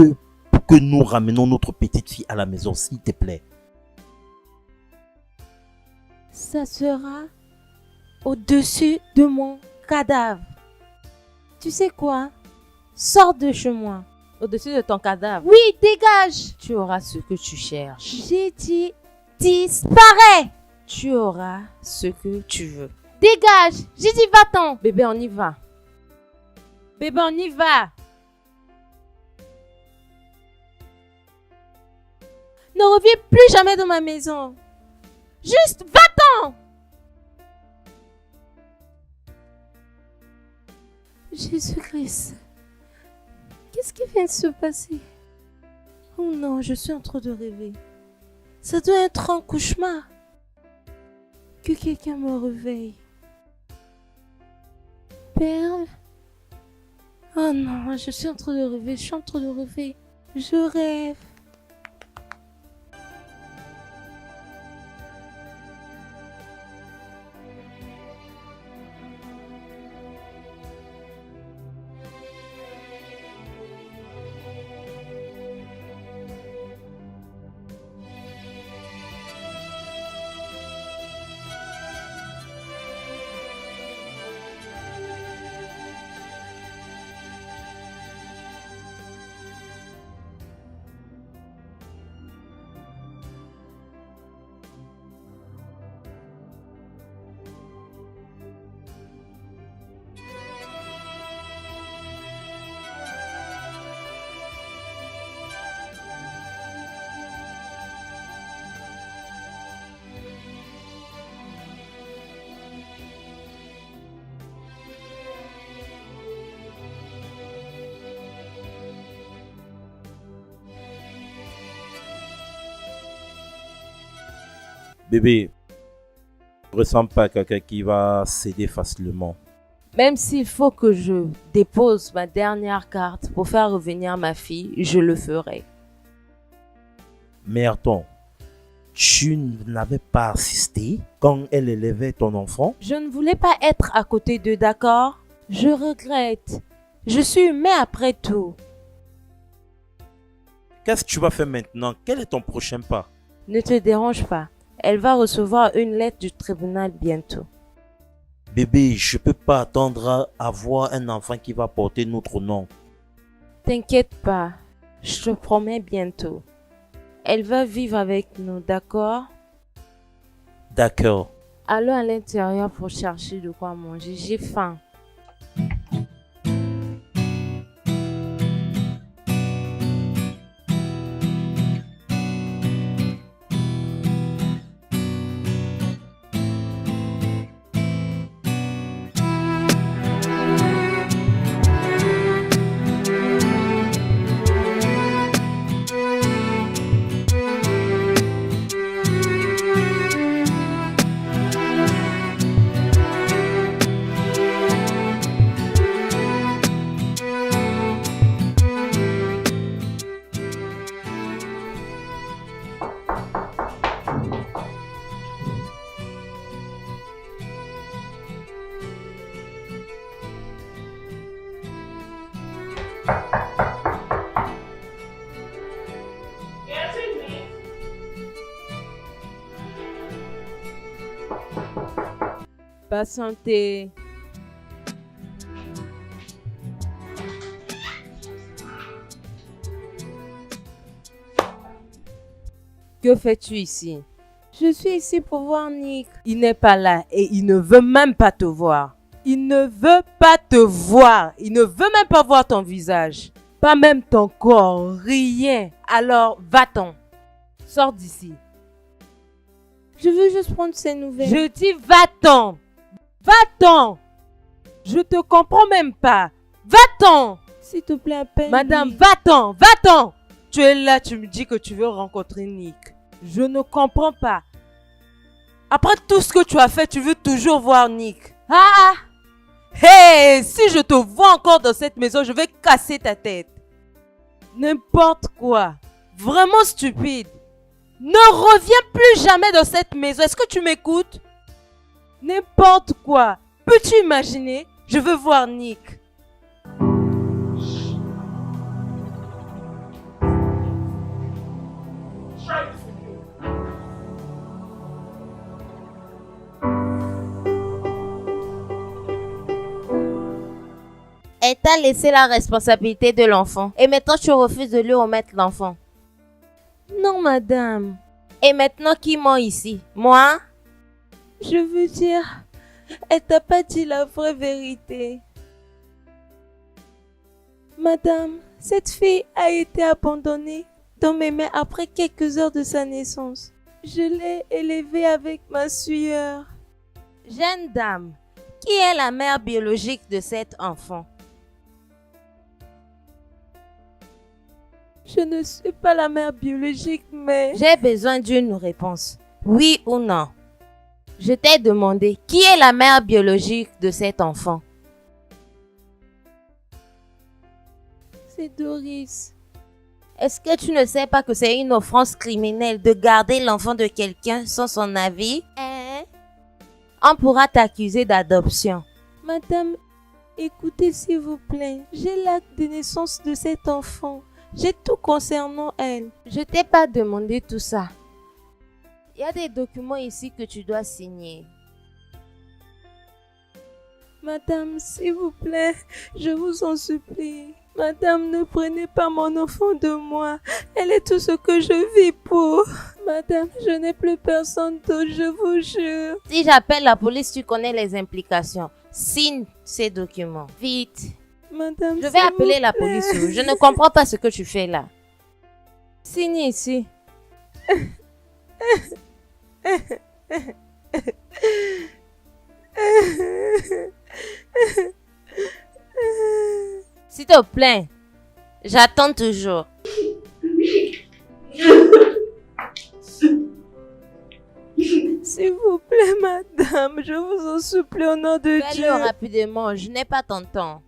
pour que nous ramenions notre petite fille à la maison, s'il te plaît. Ça sera au-dessus de mon cadavre. Tu sais quoi? Sors de chez moi. Au-dessus de ton cadavre? Oui, dégage! Tu auras ce que tu cherches. J'ai dit, disparais! Tu auras ce que tu veux. Dégage! J'ai dit, va-t'en! Bébé, on y va. Bébé, on y va. Ne reviens plus jamais dans ma maison. Juste va-t'en! Jésus-Christ. Qu'est-ce qui vient de se passer? Oh non, je suis en train de rêver. Ça doit être un cauchemar. Que quelqu'un me réveille. Perle? Oh non, je suis en train de rêver, je suis en train de rêver. Je rêve. Bébé, ne ressemble pas à quelqu'un qui va céder facilement. Même s'il faut que je dépose ma dernière carte pour faire revenir ma fille, je le ferai. Mais attends, tu n'avais pas assisté quand elle élevait ton enfant? Je ne voulais pas être à côté d'eux, d'accord? Je regrette. Je suis humain après tout. Qu'est-ce que tu vas faire maintenant? Quel est ton prochain pas? Ne te dérange pas. Elle va recevoir une lettre du tribunal bientôt. Bébé, je peux pas attendre à avoir un enfant qui va porter notre nom. T'inquiète pas. Je te promets bientôt. Elle va vivre avec nous, d'accord? D'accord. Allons à l'intérieur pour chercher de quoi manger. J'ai faim. Patientez. Que fais-tu ici? Je suis ici pour voir Nick. Il n'est pas là et il ne veut même pas te voir. Il ne veut pas te voir. Il ne veut même pas voir ton visage. Pas même ton corps. Rien. Alors, va-t'en. Sors d'ici. Je veux juste prendre ses nouvelles. Je dis va-t'en. Va-t'en. Je te comprends même pas. Va-t'en. S'il te plaît, appelle. Madame, va-t'en. Va-t'en. Tu es là, tu me dis que tu veux rencontrer Nick. Je ne comprends pas. Après tout ce que tu as fait, tu veux toujours voir Nick. Ah! Hey! Si je te vois encore dans cette maison, je vais casser ta tête. N'importe quoi. Vraiment stupide. Ne reviens plus jamais dans cette maison. Est-ce que tu m'écoutes? N'importe quoi. Peux-tu imaginer? Je veux voir Nick. Elle t'a laissé la responsabilité de l'enfant. Et maintenant, tu refuses de lui remettre l'enfant. Non, madame. Et maintenant, qui ment ici? Moi? Je veux dire, elle t'a pas dit la vraie vérité. Madame, cette fille a été abandonnée dans mes mains après quelques heures de sa naissance. Je l'ai élevée avec ma sueur. Jeune dame, qui est la mère biologique de cet enfant? Je ne suis pas la mère biologique, mais... J'ai besoin d'une réponse. Oui ou non? Je t'ai demandé qui est la mère biologique de cet enfant. C'est Doris. Est-ce que tu ne sais pas que c'est une offense criminelle de garder l'enfant de quelqu'un sans son avis? On pourra t'accuser d'adoption. Madame, écoutez s'il vous plaît. J'ai l'acte de naissance de cet enfant. J'ai tout concernant elle. Je t'ai pas demandé tout ça. Il y a des documents ici que tu dois signer. Madame, s'il vous plaît, je vous en supplie. Madame, ne prenez pas mon enfant de moi. Elle est tout ce que je vis pour. Madame, je n'ai plus personne d'autre, je vous jure. Si j'appelle la police, tu connais les implications. Signe ces documents. Vite. Madame, je vais appeler la police. Je ne comprends pas ce que tu fais là. Signe ici. S'il te plaît, j'attends toujours. S'il vous plaît, madame, je vous en supplie au nom de Dieu. Fais-le rapidement, je n'ai pas ton temps.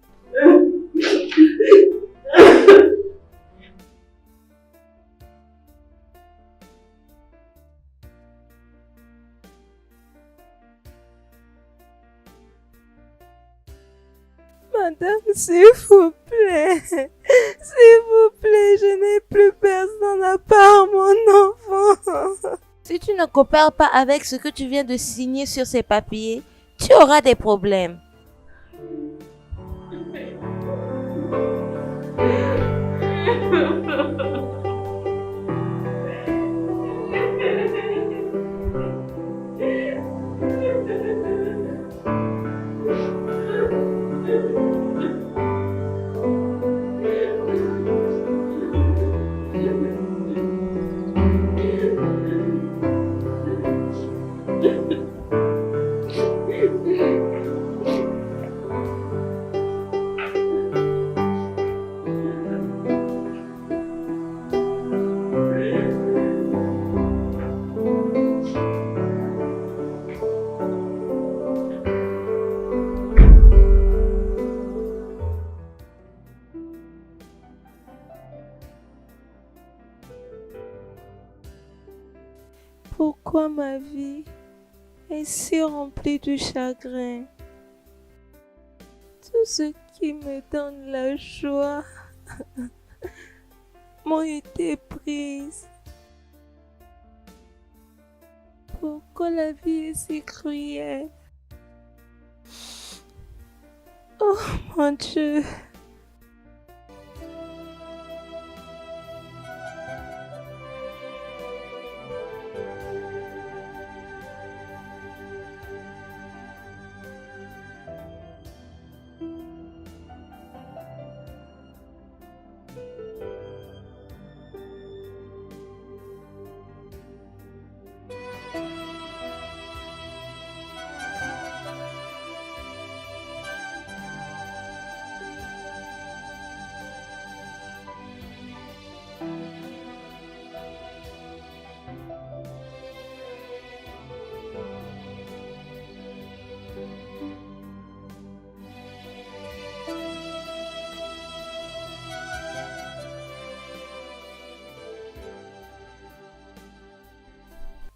Madame, s'il vous plaît, je n'ai plus personne à part mon enfant. Si tu ne coopères pas avec ce que tu viens de signer sur ces papiers, tu auras des problèmes. Pourquoi ma vie est si remplie de chagrin? Tout ce qui me donne la joie m'ont été prises. Pourquoi la vie est si cruelle? Oh mon Dieu!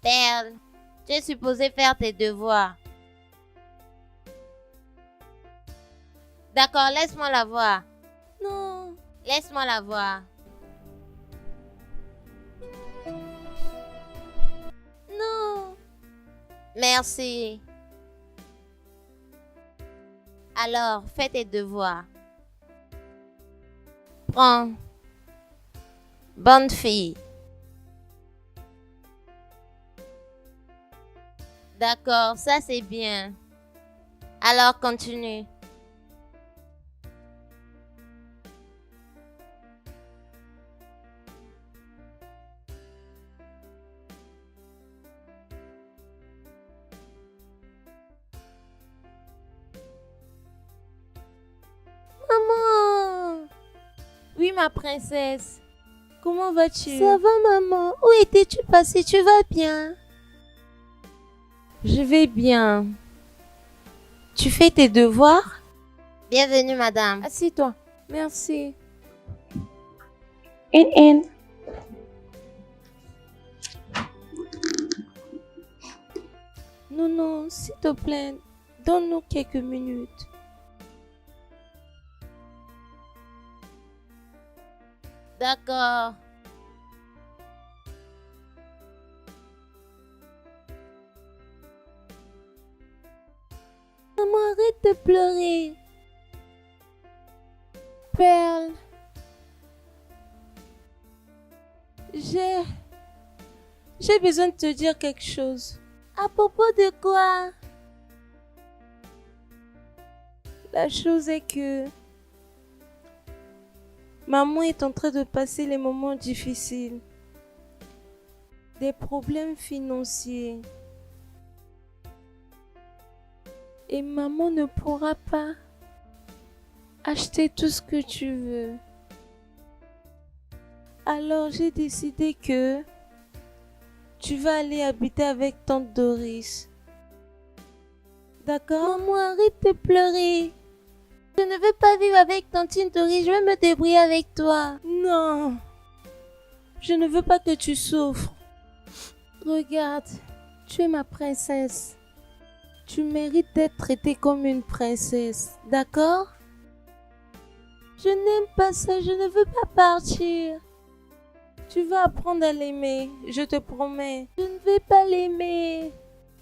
Perle, tu es supposé faire tes devoirs. D'accord, laisse-moi la voir. Non, Laisse-moi la voir. non. Merci. Alors, fais tes devoirs. Prends. Bonne fille. D'accord, ça c'est bien. Alors, continue. Maman, Oui, ma princesse. comment vas-tu? Ça va, maman? Où étais-tu passée? Tu vas bien? Je vais bien. Tu fais tes devoirs? Bienvenue, madame. Assieds-toi. Merci. Non, non, s'il te plaît, donne-nous quelques minutes. D'accord. Maman, arrête de pleurer. Perle. J'ai besoin de te dire quelque chose. À propos de quoi? La chose est que maman est en train de passer les moments difficiles. Des problèmes financiers. Et maman ne pourra pas acheter tout ce que tu veux. Alors j'ai décidé que Tu vas aller habiter avec tante Doris. D'accord? Maman, arrête de pleurer. Je ne veux pas vivre avec tantine Doris, je vais me débrouiller avec toi. Non. Je ne veux pas que tu souffres. Regarde, tu es ma princesse. Tu mérites d'être traitée comme une princesse. D'accord? Je n'aime pas ça, je ne veux pas partir. Tu vas apprendre à l'aimer, je te promets. Je ne vais pas l'aimer.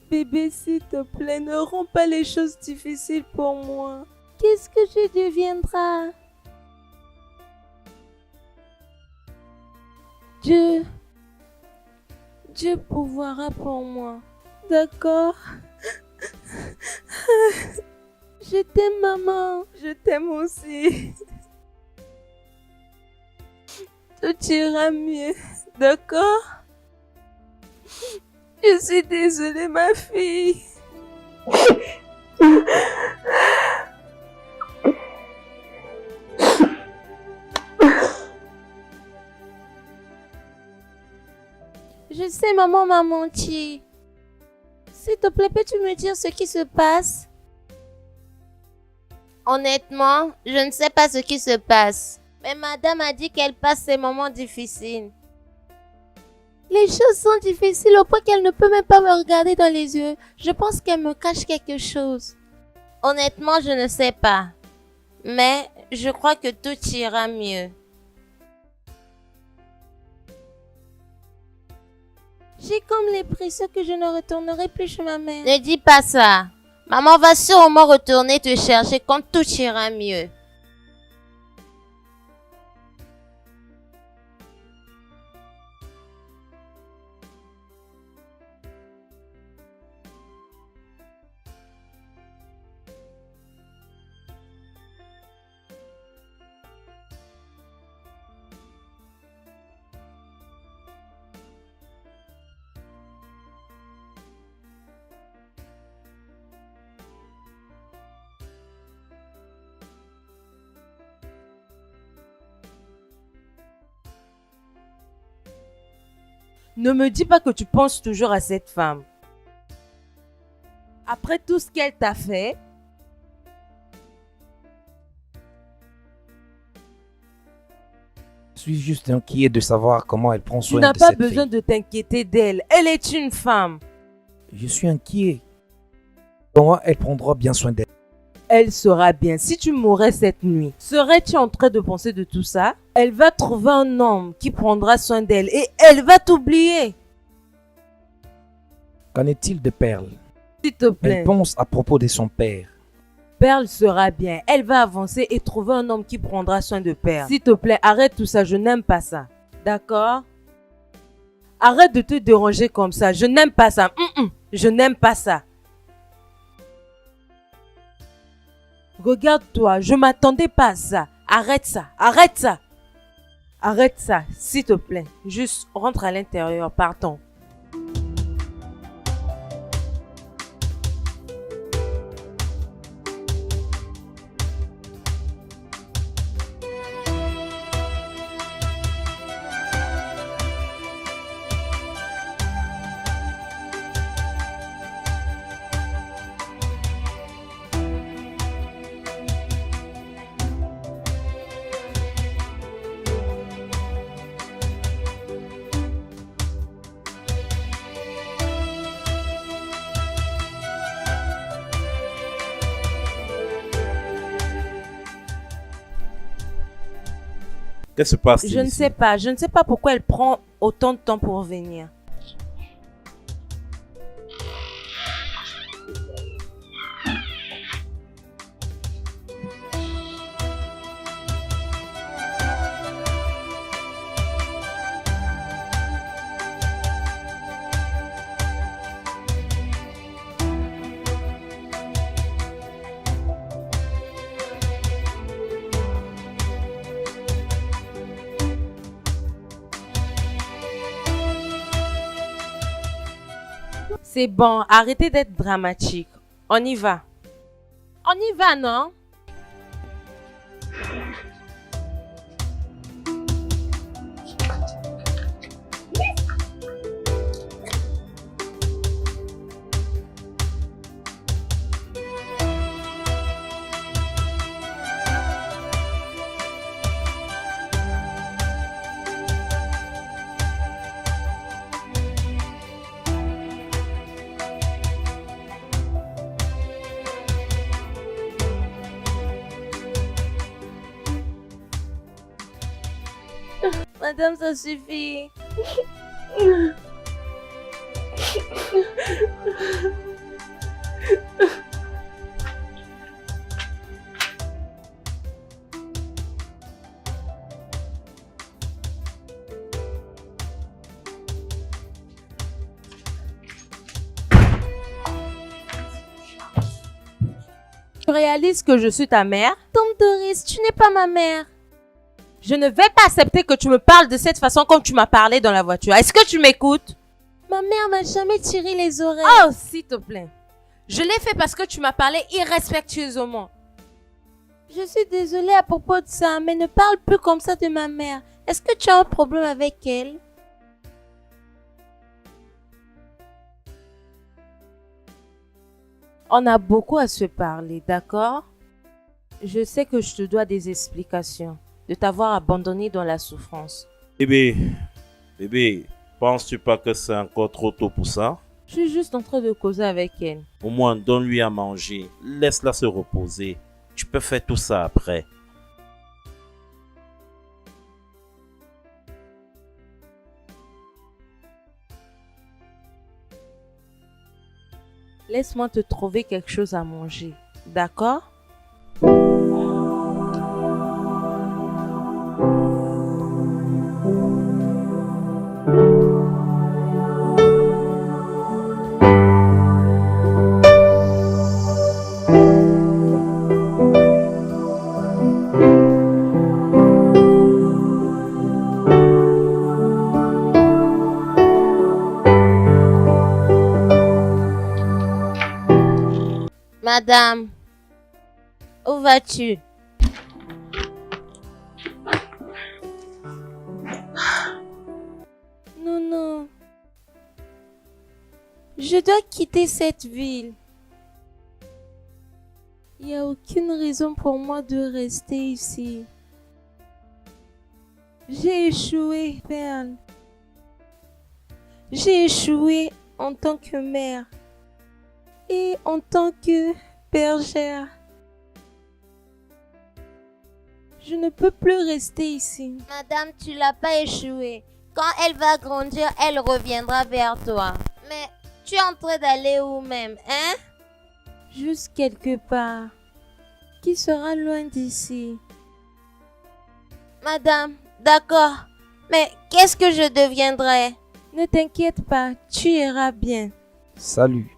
Bébé, s'il te plaît, ne rends pas les choses difficiles pour moi. Qu'est-ce que je deviendrai? Dieu pourvoira pour moi. D'accord? Je t'aime, maman. Je t'aime aussi. Tout ira mieux. D'accord? Je suis désolée, ma fille. Je sais, maman m'a menti. S'il te plaît, peux-tu me dire ce qui se passe? Honnêtement, je ne sais pas ce qui se passe. Mais madame a dit qu'elle passe ces moments difficiles. Les choses sont difficiles au point qu'elle ne peut même pas me regarder dans les yeux. Je pense qu'elle me cache quelque chose. Honnêtement, je ne sais pas. Mais je crois que tout ira mieux. J'ai comme l'impression que je ne retournerai plus chez ma mère. Ne dis pas ça. Maman va sûrement retourner te chercher quand tout ira mieux. Ne me dis pas que tu penses toujours à cette femme. Après tout ce qu'elle t'a fait, Je suis juste inquiet de savoir comment elle prend tu soin n'as de pas cette besoin fille. de t'inquiéter d'elle. Elle est une femme. Je suis inquiet. Comment elle prendra bien soin d'elle? Elle sera bien. Si tu mourrais cette nuit, serais-tu en train de penser de tout ça? Elle va trouver un homme qui prendra soin d'elle et elle va t'oublier. Qu'en est-il de Perle? S'il te plaît. Elle pense à propos de son père. Perle sera bien. Elle va avancer et trouver un homme qui prendra soin de Perle. S'il te plaît, arrête tout ça. Je n'aime pas ça. D'accord? Arrête de te déranger comme ça. Je n'aime pas ça. Je n'aime pas ça. Regarde-toi, je m'attendais pas à ça. Arrête ça, arrête ça. Arrête ça, s'il te plaît. Juste rentre à l'intérieur, partons. Qu'est-ce qui se passe Je ne sais pas, je ne sais pas pourquoi elle prend autant de temps pour venir. C'est bon, arrêtez d'être dramatique. On y va. On y va, non? Madame, ça suffit. Tu réalises que je suis ta mère? Tante Doris, tu n'es pas ma mère. Je ne vais pas accepter que tu me parles de cette façon comme tu m'as parlé dans la voiture. Est-ce que tu m'écoutes? Ma mère m'a jamais tiré les oreilles. Oh, s'il te plaît. Je l'ai fait parce que tu m'as parlé irrespectueusement. Je suis désolée à propos de ça, mais ne parle plus comme ça de ma mère. Est-ce que tu as un problème avec elle? On a beaucoup à se parler, d'accord? Je sais que je te dois des explications de t'avoir abandonné dans la souffrance. Bébé, penses-tu pas que c'est encore trop tôt pour ça? Je suis juste en train de causer avec elle. Au moins, donne-lui à manger. Laisse-la se reposer. Tu peux faire tout ça après. Laisse-moi te trouver quelque chose à manger, d'accord? Madame, où vas-tu? Non. Je dois quitter cette ville. Il n'y a aucune raison pour moi de rester ici. J'ai échoué, Perle. J'ai échoué en tant que mère. Et en tant que bergère, je ne peux plus rester ici. Madame, tu l'as pas échoué. Quand elle va grandir, elle reviendra vers toi. Mais tu es en train d'aller où même, hein? Juste quelque part qui sera loin d'ici. Madame, d'accord. Mais qu'est-ce que je deviendrai? Ne t'inquiète pas, tu iras bien. Salut.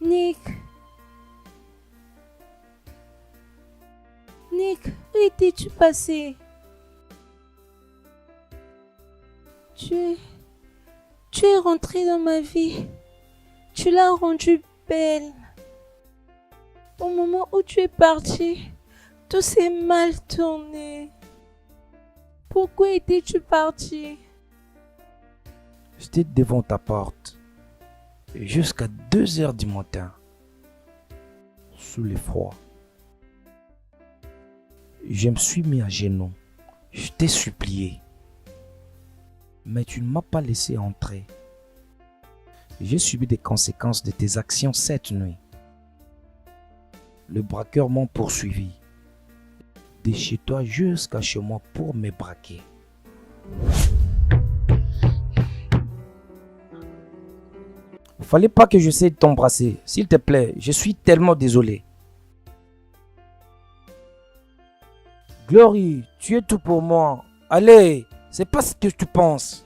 Nick? Nick, où étais-tu passé? Tu es rentré dans ma vie. Tu l'as rendue belle. Au moment où tu es parti, tout s'est mal tourné. Pourquoi étais-tu parti? J'étais devant ta porte jusqu'à 2 heures du matin, sous l'effroi. Je me suis mis à genoux. Je t'ai supplié. Mais tu ne m'as pas laissé entrer. J'ai subi des conséquences de tes actions cette nuit. Le braqueur m'a poursuivi. De chez toi jusqu'à chez moi pour me braquer. Fallait pas que j'essaie de t'embrasser. S'il te plaît, je suis tellement désolé. Glory, tu es tout pour moi. Allez, c'est pas ce que tu penses.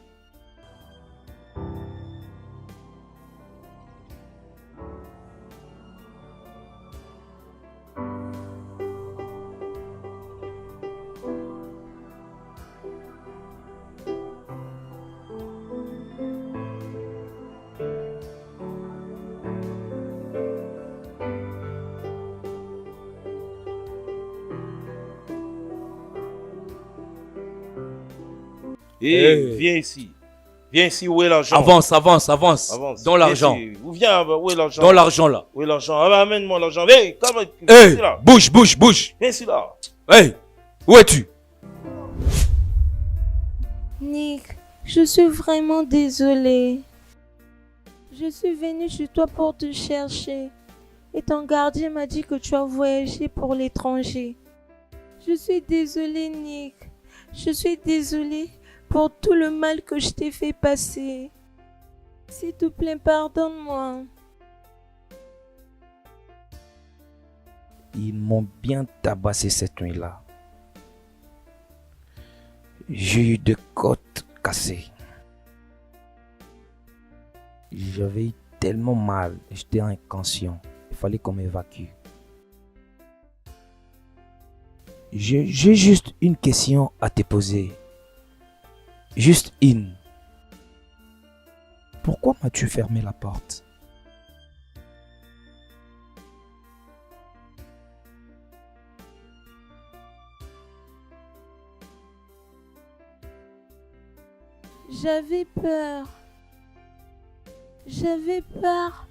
Viens ici. Viens ici, où est l'argent? Avance. Avance. Dans l'argent. Viens ici. Viens, où est l'argent? Dans l'argent là. Où est l'argent? Ah, bah, amène-moi l'argent. Viens, viens Hey, ici là. bouge. Viens ici là. Hey, où es-tu? Nick, je suis vraiment désolée. Je suis venue chez toi pour te chercher. Et ton gardien m'a dit que tu as voyagé pour l'étranger. Je suis désolée, Nick. Je suis désolée pour tout le mal que je t'ai fait passer. S'il te plaît, pardonne-moi. Ils m'ont bien tabassé cette nuit-là. J'ai eu des côtes cassées. J'avais eu tellement mal, j'étais inconscient. Il fallait qu'on m'évacue. J'ai juste une question à te poser. Juste une. Pourquoi m'as-tu fermé la porte? J'avais peur. J'avais peur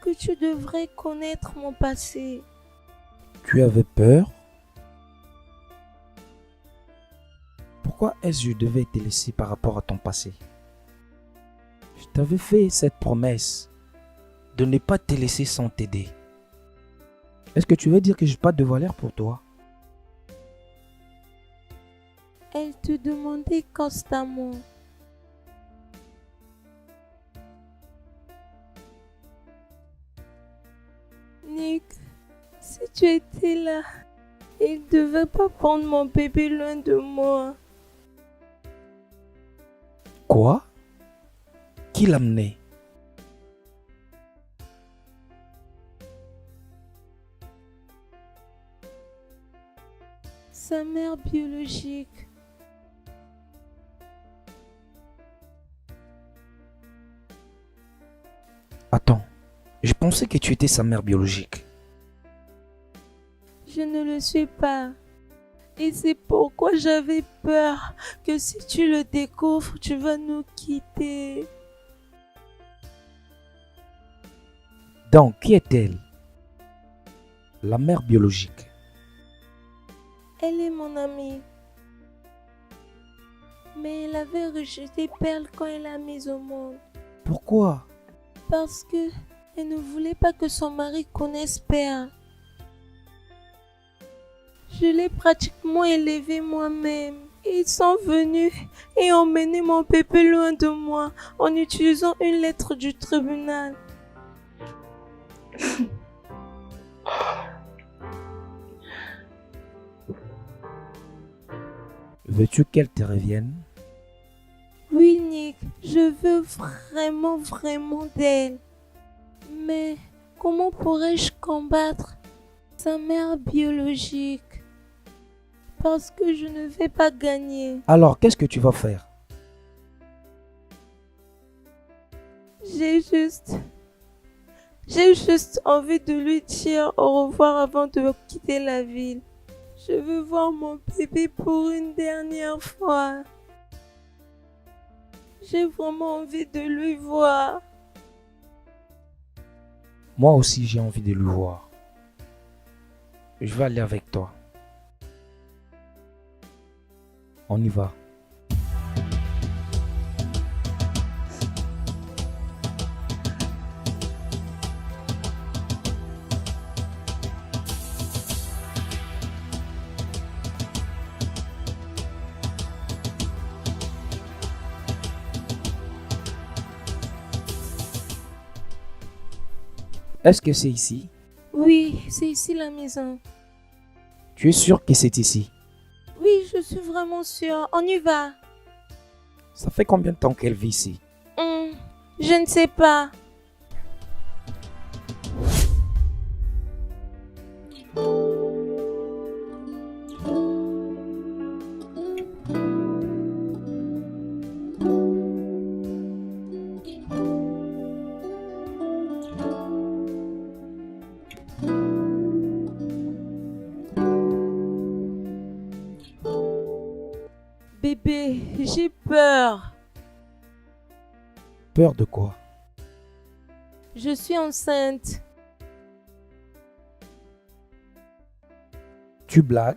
que tu devrais connaître mon passé. Tu avais peur? Pourquoi est-ce que je devais te laisser par rapport à ton passé? Je t'avais fait cette promesse de ne pas te laisser sans t'aider. Est-ce que tu veux dire que je n'ai pas de valeur pour toi? Elle te demandait constamment. Nick, si tu étais là, il ne devait pas prendre mon bébé loin de moi. Quoi? Qui l'a amené? Sa mère biologique. Attends, je pensais que tu étais sa mère biologique. Je ne le suis pas. Et c'est pourquoi j'avais peur que si tu le découvres, tu vas nous quitter. Donc, qui est-elle? La mère biologique. Elle est mon amie. Mais elle avait rejeté Pearl quand elle l'a mise au monde. Pourquoi? Parce que elle ne voulait pas que son mari connaisse Pearl. Je l'ai pratiquement élevé moi-même. Ils sont venus et ont mené mon bébé loin de moi en utilisant une lettre du tribunal. Veux-tu qu'elle te revienne? Oui, Nick, je veux vraiment d'elle. Mais comment pourrais-je combattre sa mère biologique? Parce que je ne vais pas gagner. Alors, qu'est-ce que tu vas faire? J'ai juste envie de lui dire au revoir avant de quitter la ville. Je veux voir mon bébé pour une dernière fois. J'ai vraiment envie de lui voir. Moi aussi, j'ai envie de le voir. Je vais aller avec toi. On y va. Est-ce que c'est ici? Oui, c'est ici la maison. Tu es sûr que c'est ici? Oui, je suis vraiment sûre. On y va. Ça fait combien de temps qu'elle vit ici? Je ne sais pas. Bébé, j'ai peur. Peur de quoi? Je suis enceinte. Tu blagues?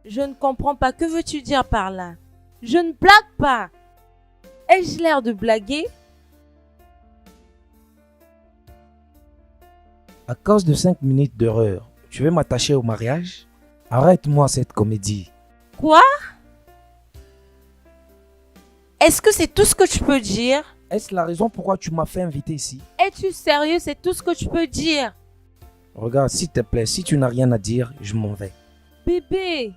Je ne comprends pas. Que veux-tu dire par là? Je ne blague pas. Ai-je l'air de blaguer? À cause de 5 minutes d'erreur, tu veux m'attacher au mariage? Arrête-moi cette comédie. Quoi? Est-ce que c'est tout ce que tu peux dire? Est-ce la raison pourquoi tu m'as fait inviter ici? Es-tu sérieux? C'est tout ce que tu peux dire? Regarde, s'il te plaît, si tu n'as rien à dire, je m'en vais. Bébé!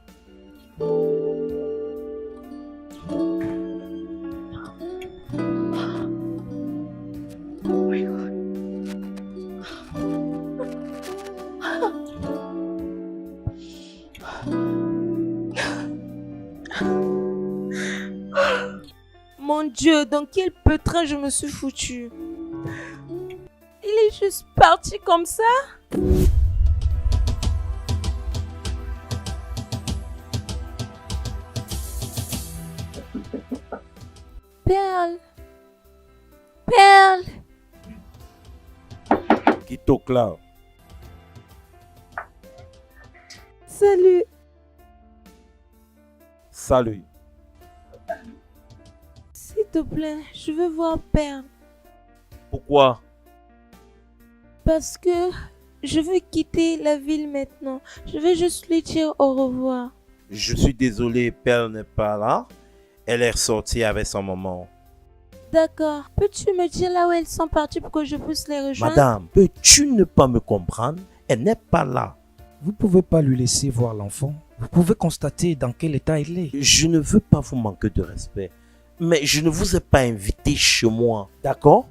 Mon Dieu, dans quel pétrin je me suis foutue. Il est juste parti comme ça? Perle. Perle. Quito Cloud. Salut. Salut. S'il te plaît, je veux voir Perle. Pourquoi? Parce que je veux quitter la ville maintenant. Je veux juste lui dire au revoir. Je suis désolé, Perle n'est pas là. Elle est ressortie avec son maman. D'accord. Peux-tu me dire là où elles sont parties pour que je puisse les rejoindre? Madame, peux-tu ne pas me comprendre? Elle n'est pas là. Vous pouvez pas lui laisser voir l'enfant. Vous pouvez constater dans quel état il est. Je ne veux pas vous manquer de respect, mais je ne vous ai pas invité chez moi, d'accord?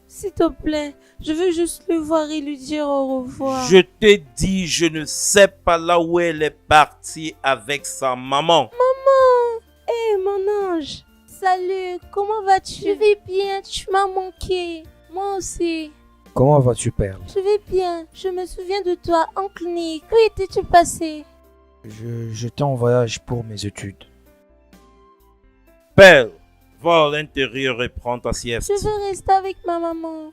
S'il te plaît, je veux juste le voir et lui dire au revoir. Je t'ai dit, je ne sais pas là où elle est partie avec sa maman. Maman! Hé, mon ange! Salut, comment vas-tu? Je vais bien, tu m'as manqué. Moi aussi. Comment vas-tu, Perle? Je vais bien. Je me souviens de toi, oncle Nick. Où étais-tu passé? J'étais en voyage pour mes études. Perle, va à l'intérieur et prends ta sieste. Je veux rester avec ma maman.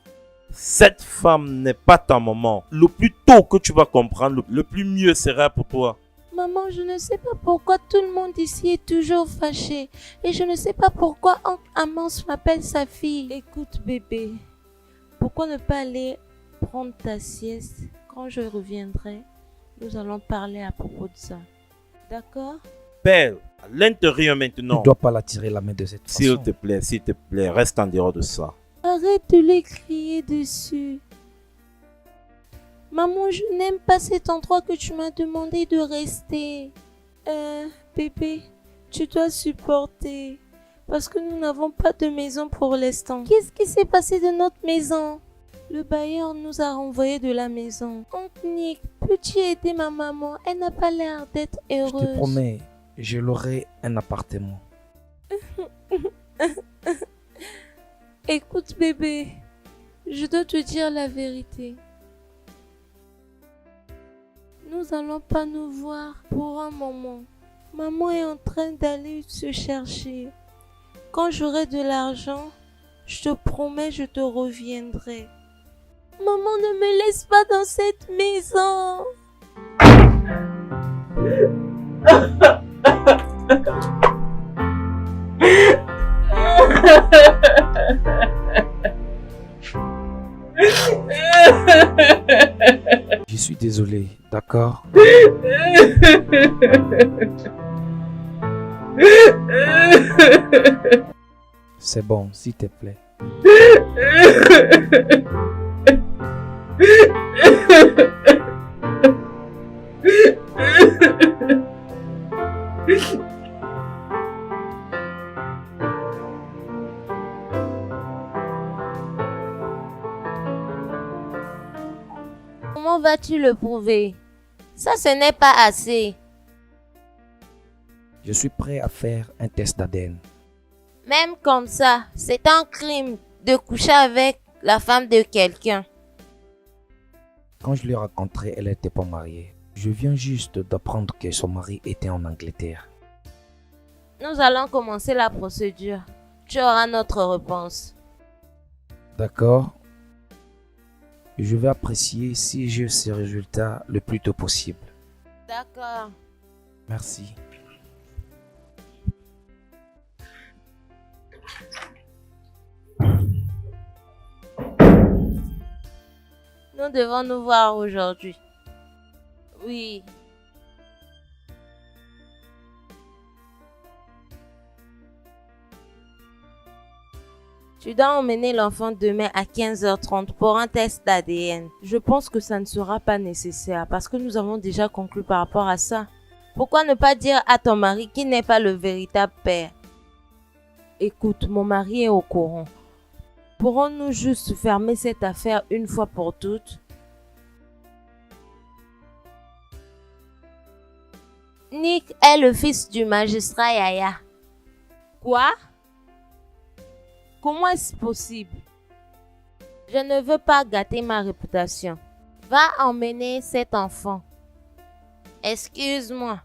Cette femme n'est pas ta maman. Le plus tôt que tu vas comprendre, le plus mieux sera pour toi. Maman, je ne sais pas pourquoi tout le monde ici est toujours fâché. Et je ne sais pas pourquoi oncle Amos m'appelle sa fille. Écoute, bébé. Pourquoi ne pas aller prendre ta sieste? Quand je reviendrai, nous allons parler à propos de ça. D'accord? Perle, à l'intérieur Tu maintenant. ne dois pas la tirer la main de cette façon. S'il te plaît, reste en dehors de ça. Arrête de les crier dessus. Maman, je n'aime pas cet endroit que tu m'as demandé de rester. Bébé, tu dois supporter. Parce que nous n'avons pas de maison pour l'instant. Qu'est-ce qui s'est passé de notre maison? Le bailleur nous a renvoyé de la maison. Oncle Nick, peux-tu aider ma maman? Elle n'a pas l'air d'être Je heureuse. te promets, je l'aurai un appartement. Écoute, bébé, je dois te dire la vérité. Nous allons pas nous voir pour un moment. Maman est en train d'aller se chercher. Quand j'aurai de l'argent, je te promets, je te reviendrai. Maman, ne me laisse pas dans cette maison. Je suis désolé, d'accord? C'est bon, s'il te plaît. Comment vas-tu le prouver? Ça, ce n'est pas assez. Je suis prêt à faire un test d'ADN. Même comme ça, c'est un crime de coucher avec la femme de quelqu'un. Quand je l'ai rencontrée, elle n'était pas mariée. Je viens juste d'apprendre que son mari était en Angleterre. Nous allons commencer la procédure. Tu auras notre réponse. D'accord? Je vais apprécier si j'ai ces résultats le plus tôt possible. D'accord. Merci. Nos Nous devons nous voir aujourd'hui. Oui. Tu dois emmener l'enfant demain à 15h30 pour un test d'ADN. Je pense que ça ne sera pas nécessaire parce que nous avons déjà conclu par rapport à ça. Pourquoi ne pas dire à ton mari qu'il n'est pas le véritable père? Écoute, mon mari est au courant. Pourrons-nous juste fermer cette affaire une fois pour toutes? Nick est le fils du magistrat Yaya. Quoi? Comment est-ce possible? Je ne veux pas gâter ma réputation. Va emmener cet enfant. Excuse-moi.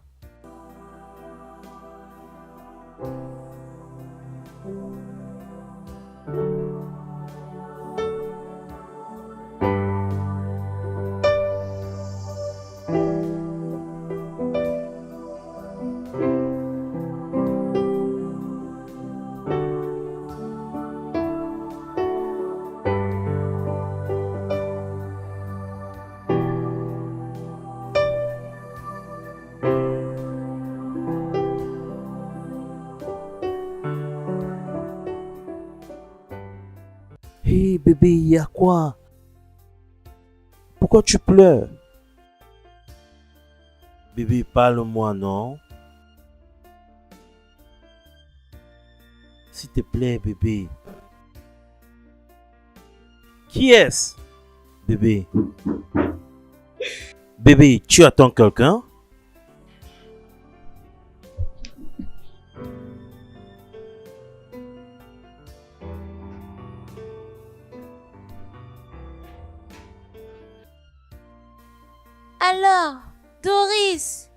Hé bébé, y a quoi? Pourquoi tu pleures? Bébé, parle-moi, non? S'il te plaît, bébé. Qui est-ce? Bébé. Bébé, tu attends quelqu'un? Alors, Doris.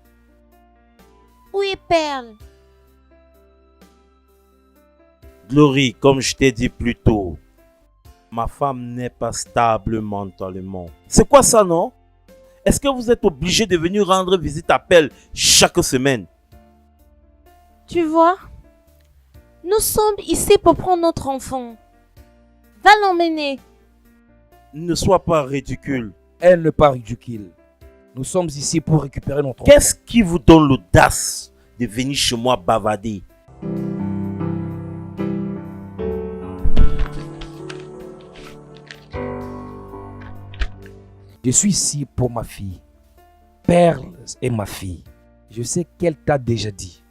Où est Perle? Glory, comme je t'ai dit plus tôt, ma femme n'est pas stable mentalement. C'est quoi ça, non? Est-ce que vous êtes obligé de venir rendre visite à Perle chaque semaine? Tu vois, nous sommes ici pour prendre notre enfant. Va l'emmener. Ne sois pas ridicule. Elle n'est pas ridicule. Nous sommes ici pour récupérer notre Qu'est-ce qui vous donne l'audace de venir chez moi bavader? Je suis ici pour ma fille. Perle est ma fille. Je sais qu'elle t'a déjà dit.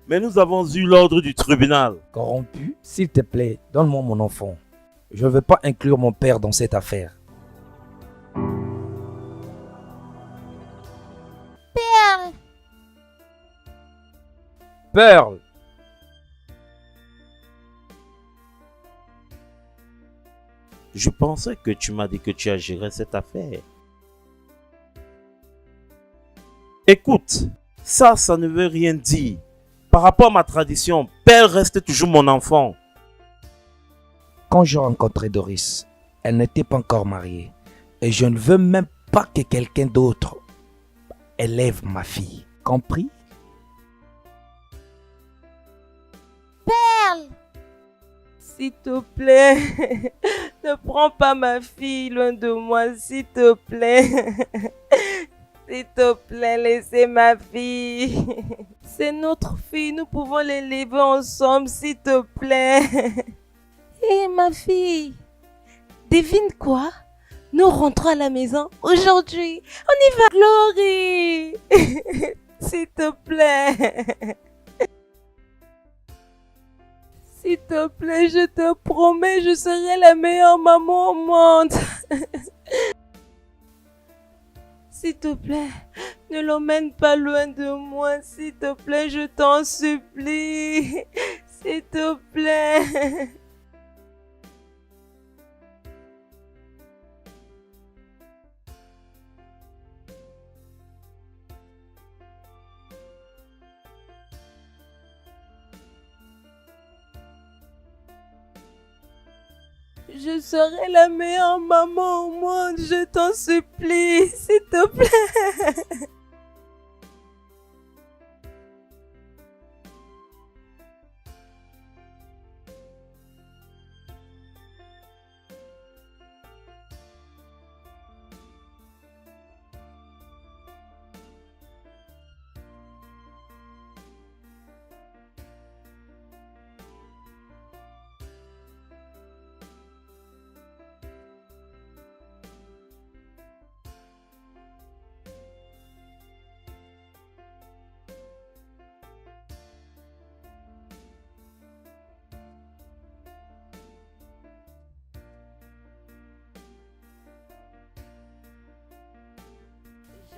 Mais nous avons eu l'ordre du tribunal. Corrompu, s'il te plaît, donne-moi mon enfant. Je ne veux pas inclure mon père dans cette affaire. Perle. Perle! Je pensais que tu m'as dit que tu as géré cette affaire. Écoute, ça ne veut rien dire. Par rapport à ma tradition, Perle reste toujours mon enfant. Quand j'ai rencontré Doris, elle n'était pas encore mariée. Et je ne veux même pas que quelqu'un d'autre élève ma fille. Compris? Perle. S'il te plaît, ne prends pas ma fille loin de moi, s'il te plaît. S'il te plaît, laissez ma fille. C'est notre fille, nous pouvons l'élever ensemble, s'il te plaît. Hé, ma fille, devine quoi? Nous rentrons à la maison aujourd'hui. On y va, Glory. S'il te plaît. S'il te plaît, je te promets, je serai la meilleure maman au monde. S'il te plaît, ne l'emmène pas loin de moi. S'il te plaît, je t'en supplie. S'il te plaît. Je serai la meilleure maman au monde, je t'en supplie, s'il te plaît.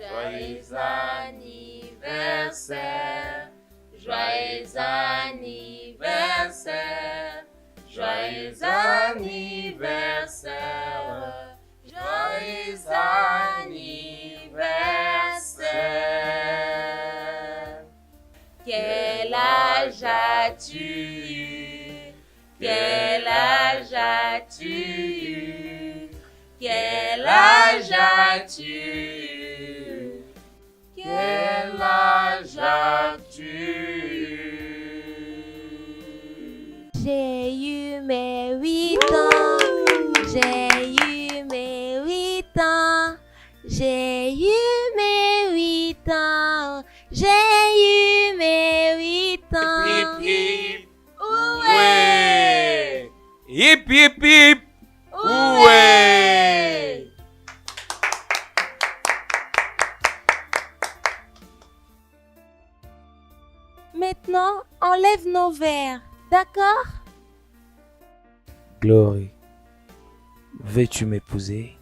Joyeux anniversaire, joyeux anniversaire, joyeux anniversaire, joyeux anniversaire. Quel âge as-tu eu? Quel âge as-tu eu? Quel âge as-tu eu? Quel âge as-tu eu? J'ai eu mes 8 ans. J'ai eu mes 8 ans. J'ai eu mes 8 ans. J'ai eu mes 8 ans. Hip hip. Ouais. Hip hip hip. Ouais. Maintenant, on lève nos verres. D'accord? Glory, veux-tu m'épouser?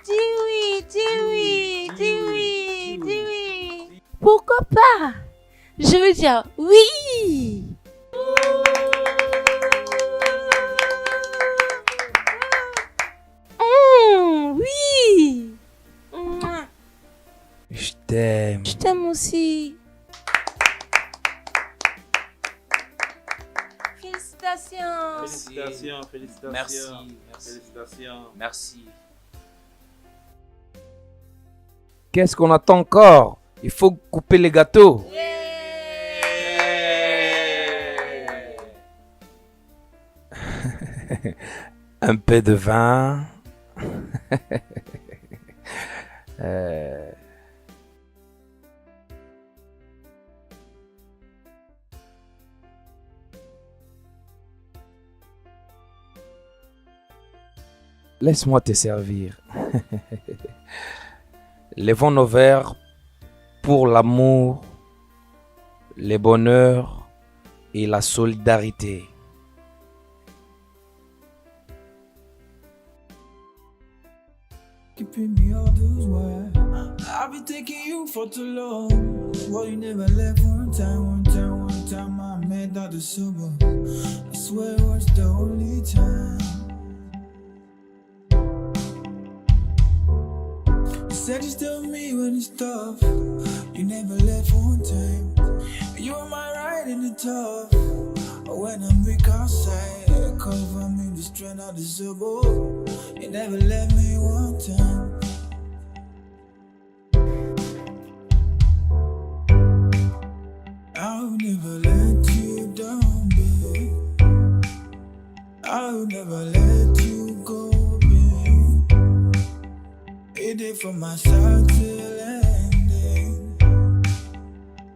Dis oui, dis oui, dis oui, dis oui. Pourquoi pas? Je veux dire oui. Oui. Mouah. Je t'aime. Je t'aime aussi. Félicitations. Félicitations, félicitations. Merci. Félicitations. Merci. Qu'est-ce qu'on attend encore? Il faut couper les gâteaux. Un peu de vin. Laisse-moi te servir. Levons nos verres pour l'amour, le bonheur et la solidarité. Keeping me all those while I've been taking you for too long. Well, you never left one time I made that the sober. I swear it was the only time. You said you still me when it's tough. You never left one time. You were my ride in the tough. When I'm weak outside, cover me the strength of the sober. You never let me one time. I'll never let you down, babe. I'll never let you go, babe. It is from my side till ending.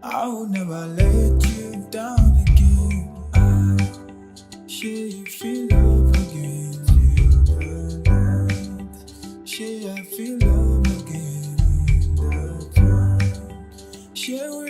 I'll never let you down again. Share you feel love again. Share I feel love again. Share